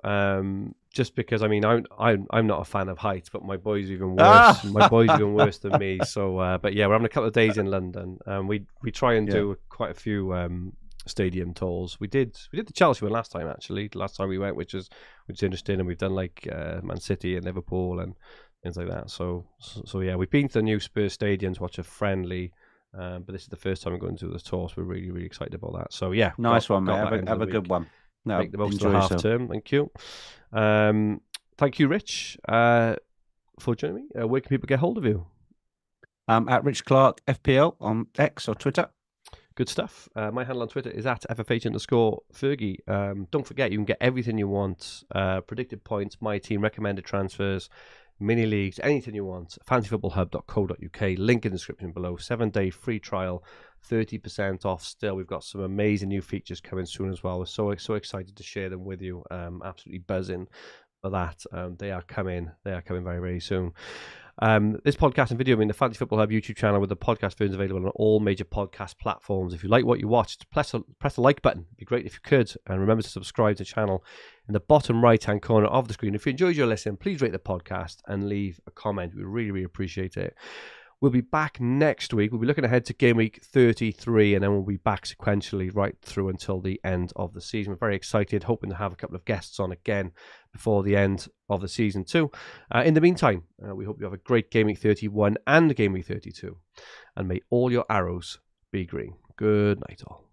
Just because I'm not a fan of heights, but my boy's even worse. My boy's even worse than me. So, but yeah, we're having a couple of days in London. We try and do quite a few stadium tours. We did the Chelsea one last time, actually. The last time we went, which is interesting, and we've done like Man City and Liverpool and things like that. So yeah, we've been to the new Spurs stadium to watch a friendly. But this is the first time we're going to do the tour, so we're really, really excited about that. So yeah, nice one, mate. Have a good one. No, make the most of the half term. Thank you. Thank you, Rich, for joining me. Where can people get hold of you? At Rich Clarke FPL on X or Twitter. Good stuff. My handle on Twitter is at FFH_Fergi. Don't forget, you can get everything you want. Predicted points, my team, recommended transfers, mini leagues, anything you want. fantasyfootballhub.co.uk. Link in the description below. 7-day free trial, 30% off still. We've got some amazing new features coming soon as well. We're so excited to share them with you. Absolutely buzzing for that. They are coming very, very soon. This podcast and video, the Fantasy Football Hub YouTube channel with the podcast versions available on all major podcast platforms. If you like what you watched, press the like button. It'd be great if you could. And remember to subscribe to the channel in the bottom right-hand corner of the screen. If you enjoyed your listen, please rate the podcast and leave a comment. We really, really appreciate it. We'll be back next week. We'll be looking ahead to game week 33, and then we'll be back sequentially right through until the end of the season. We're very excited, hoping to have a couple of guests on again before the end of the season too. In the meantime, we hope you have a great game week 31 and game week 32. And may all your arrows be green. Good night all.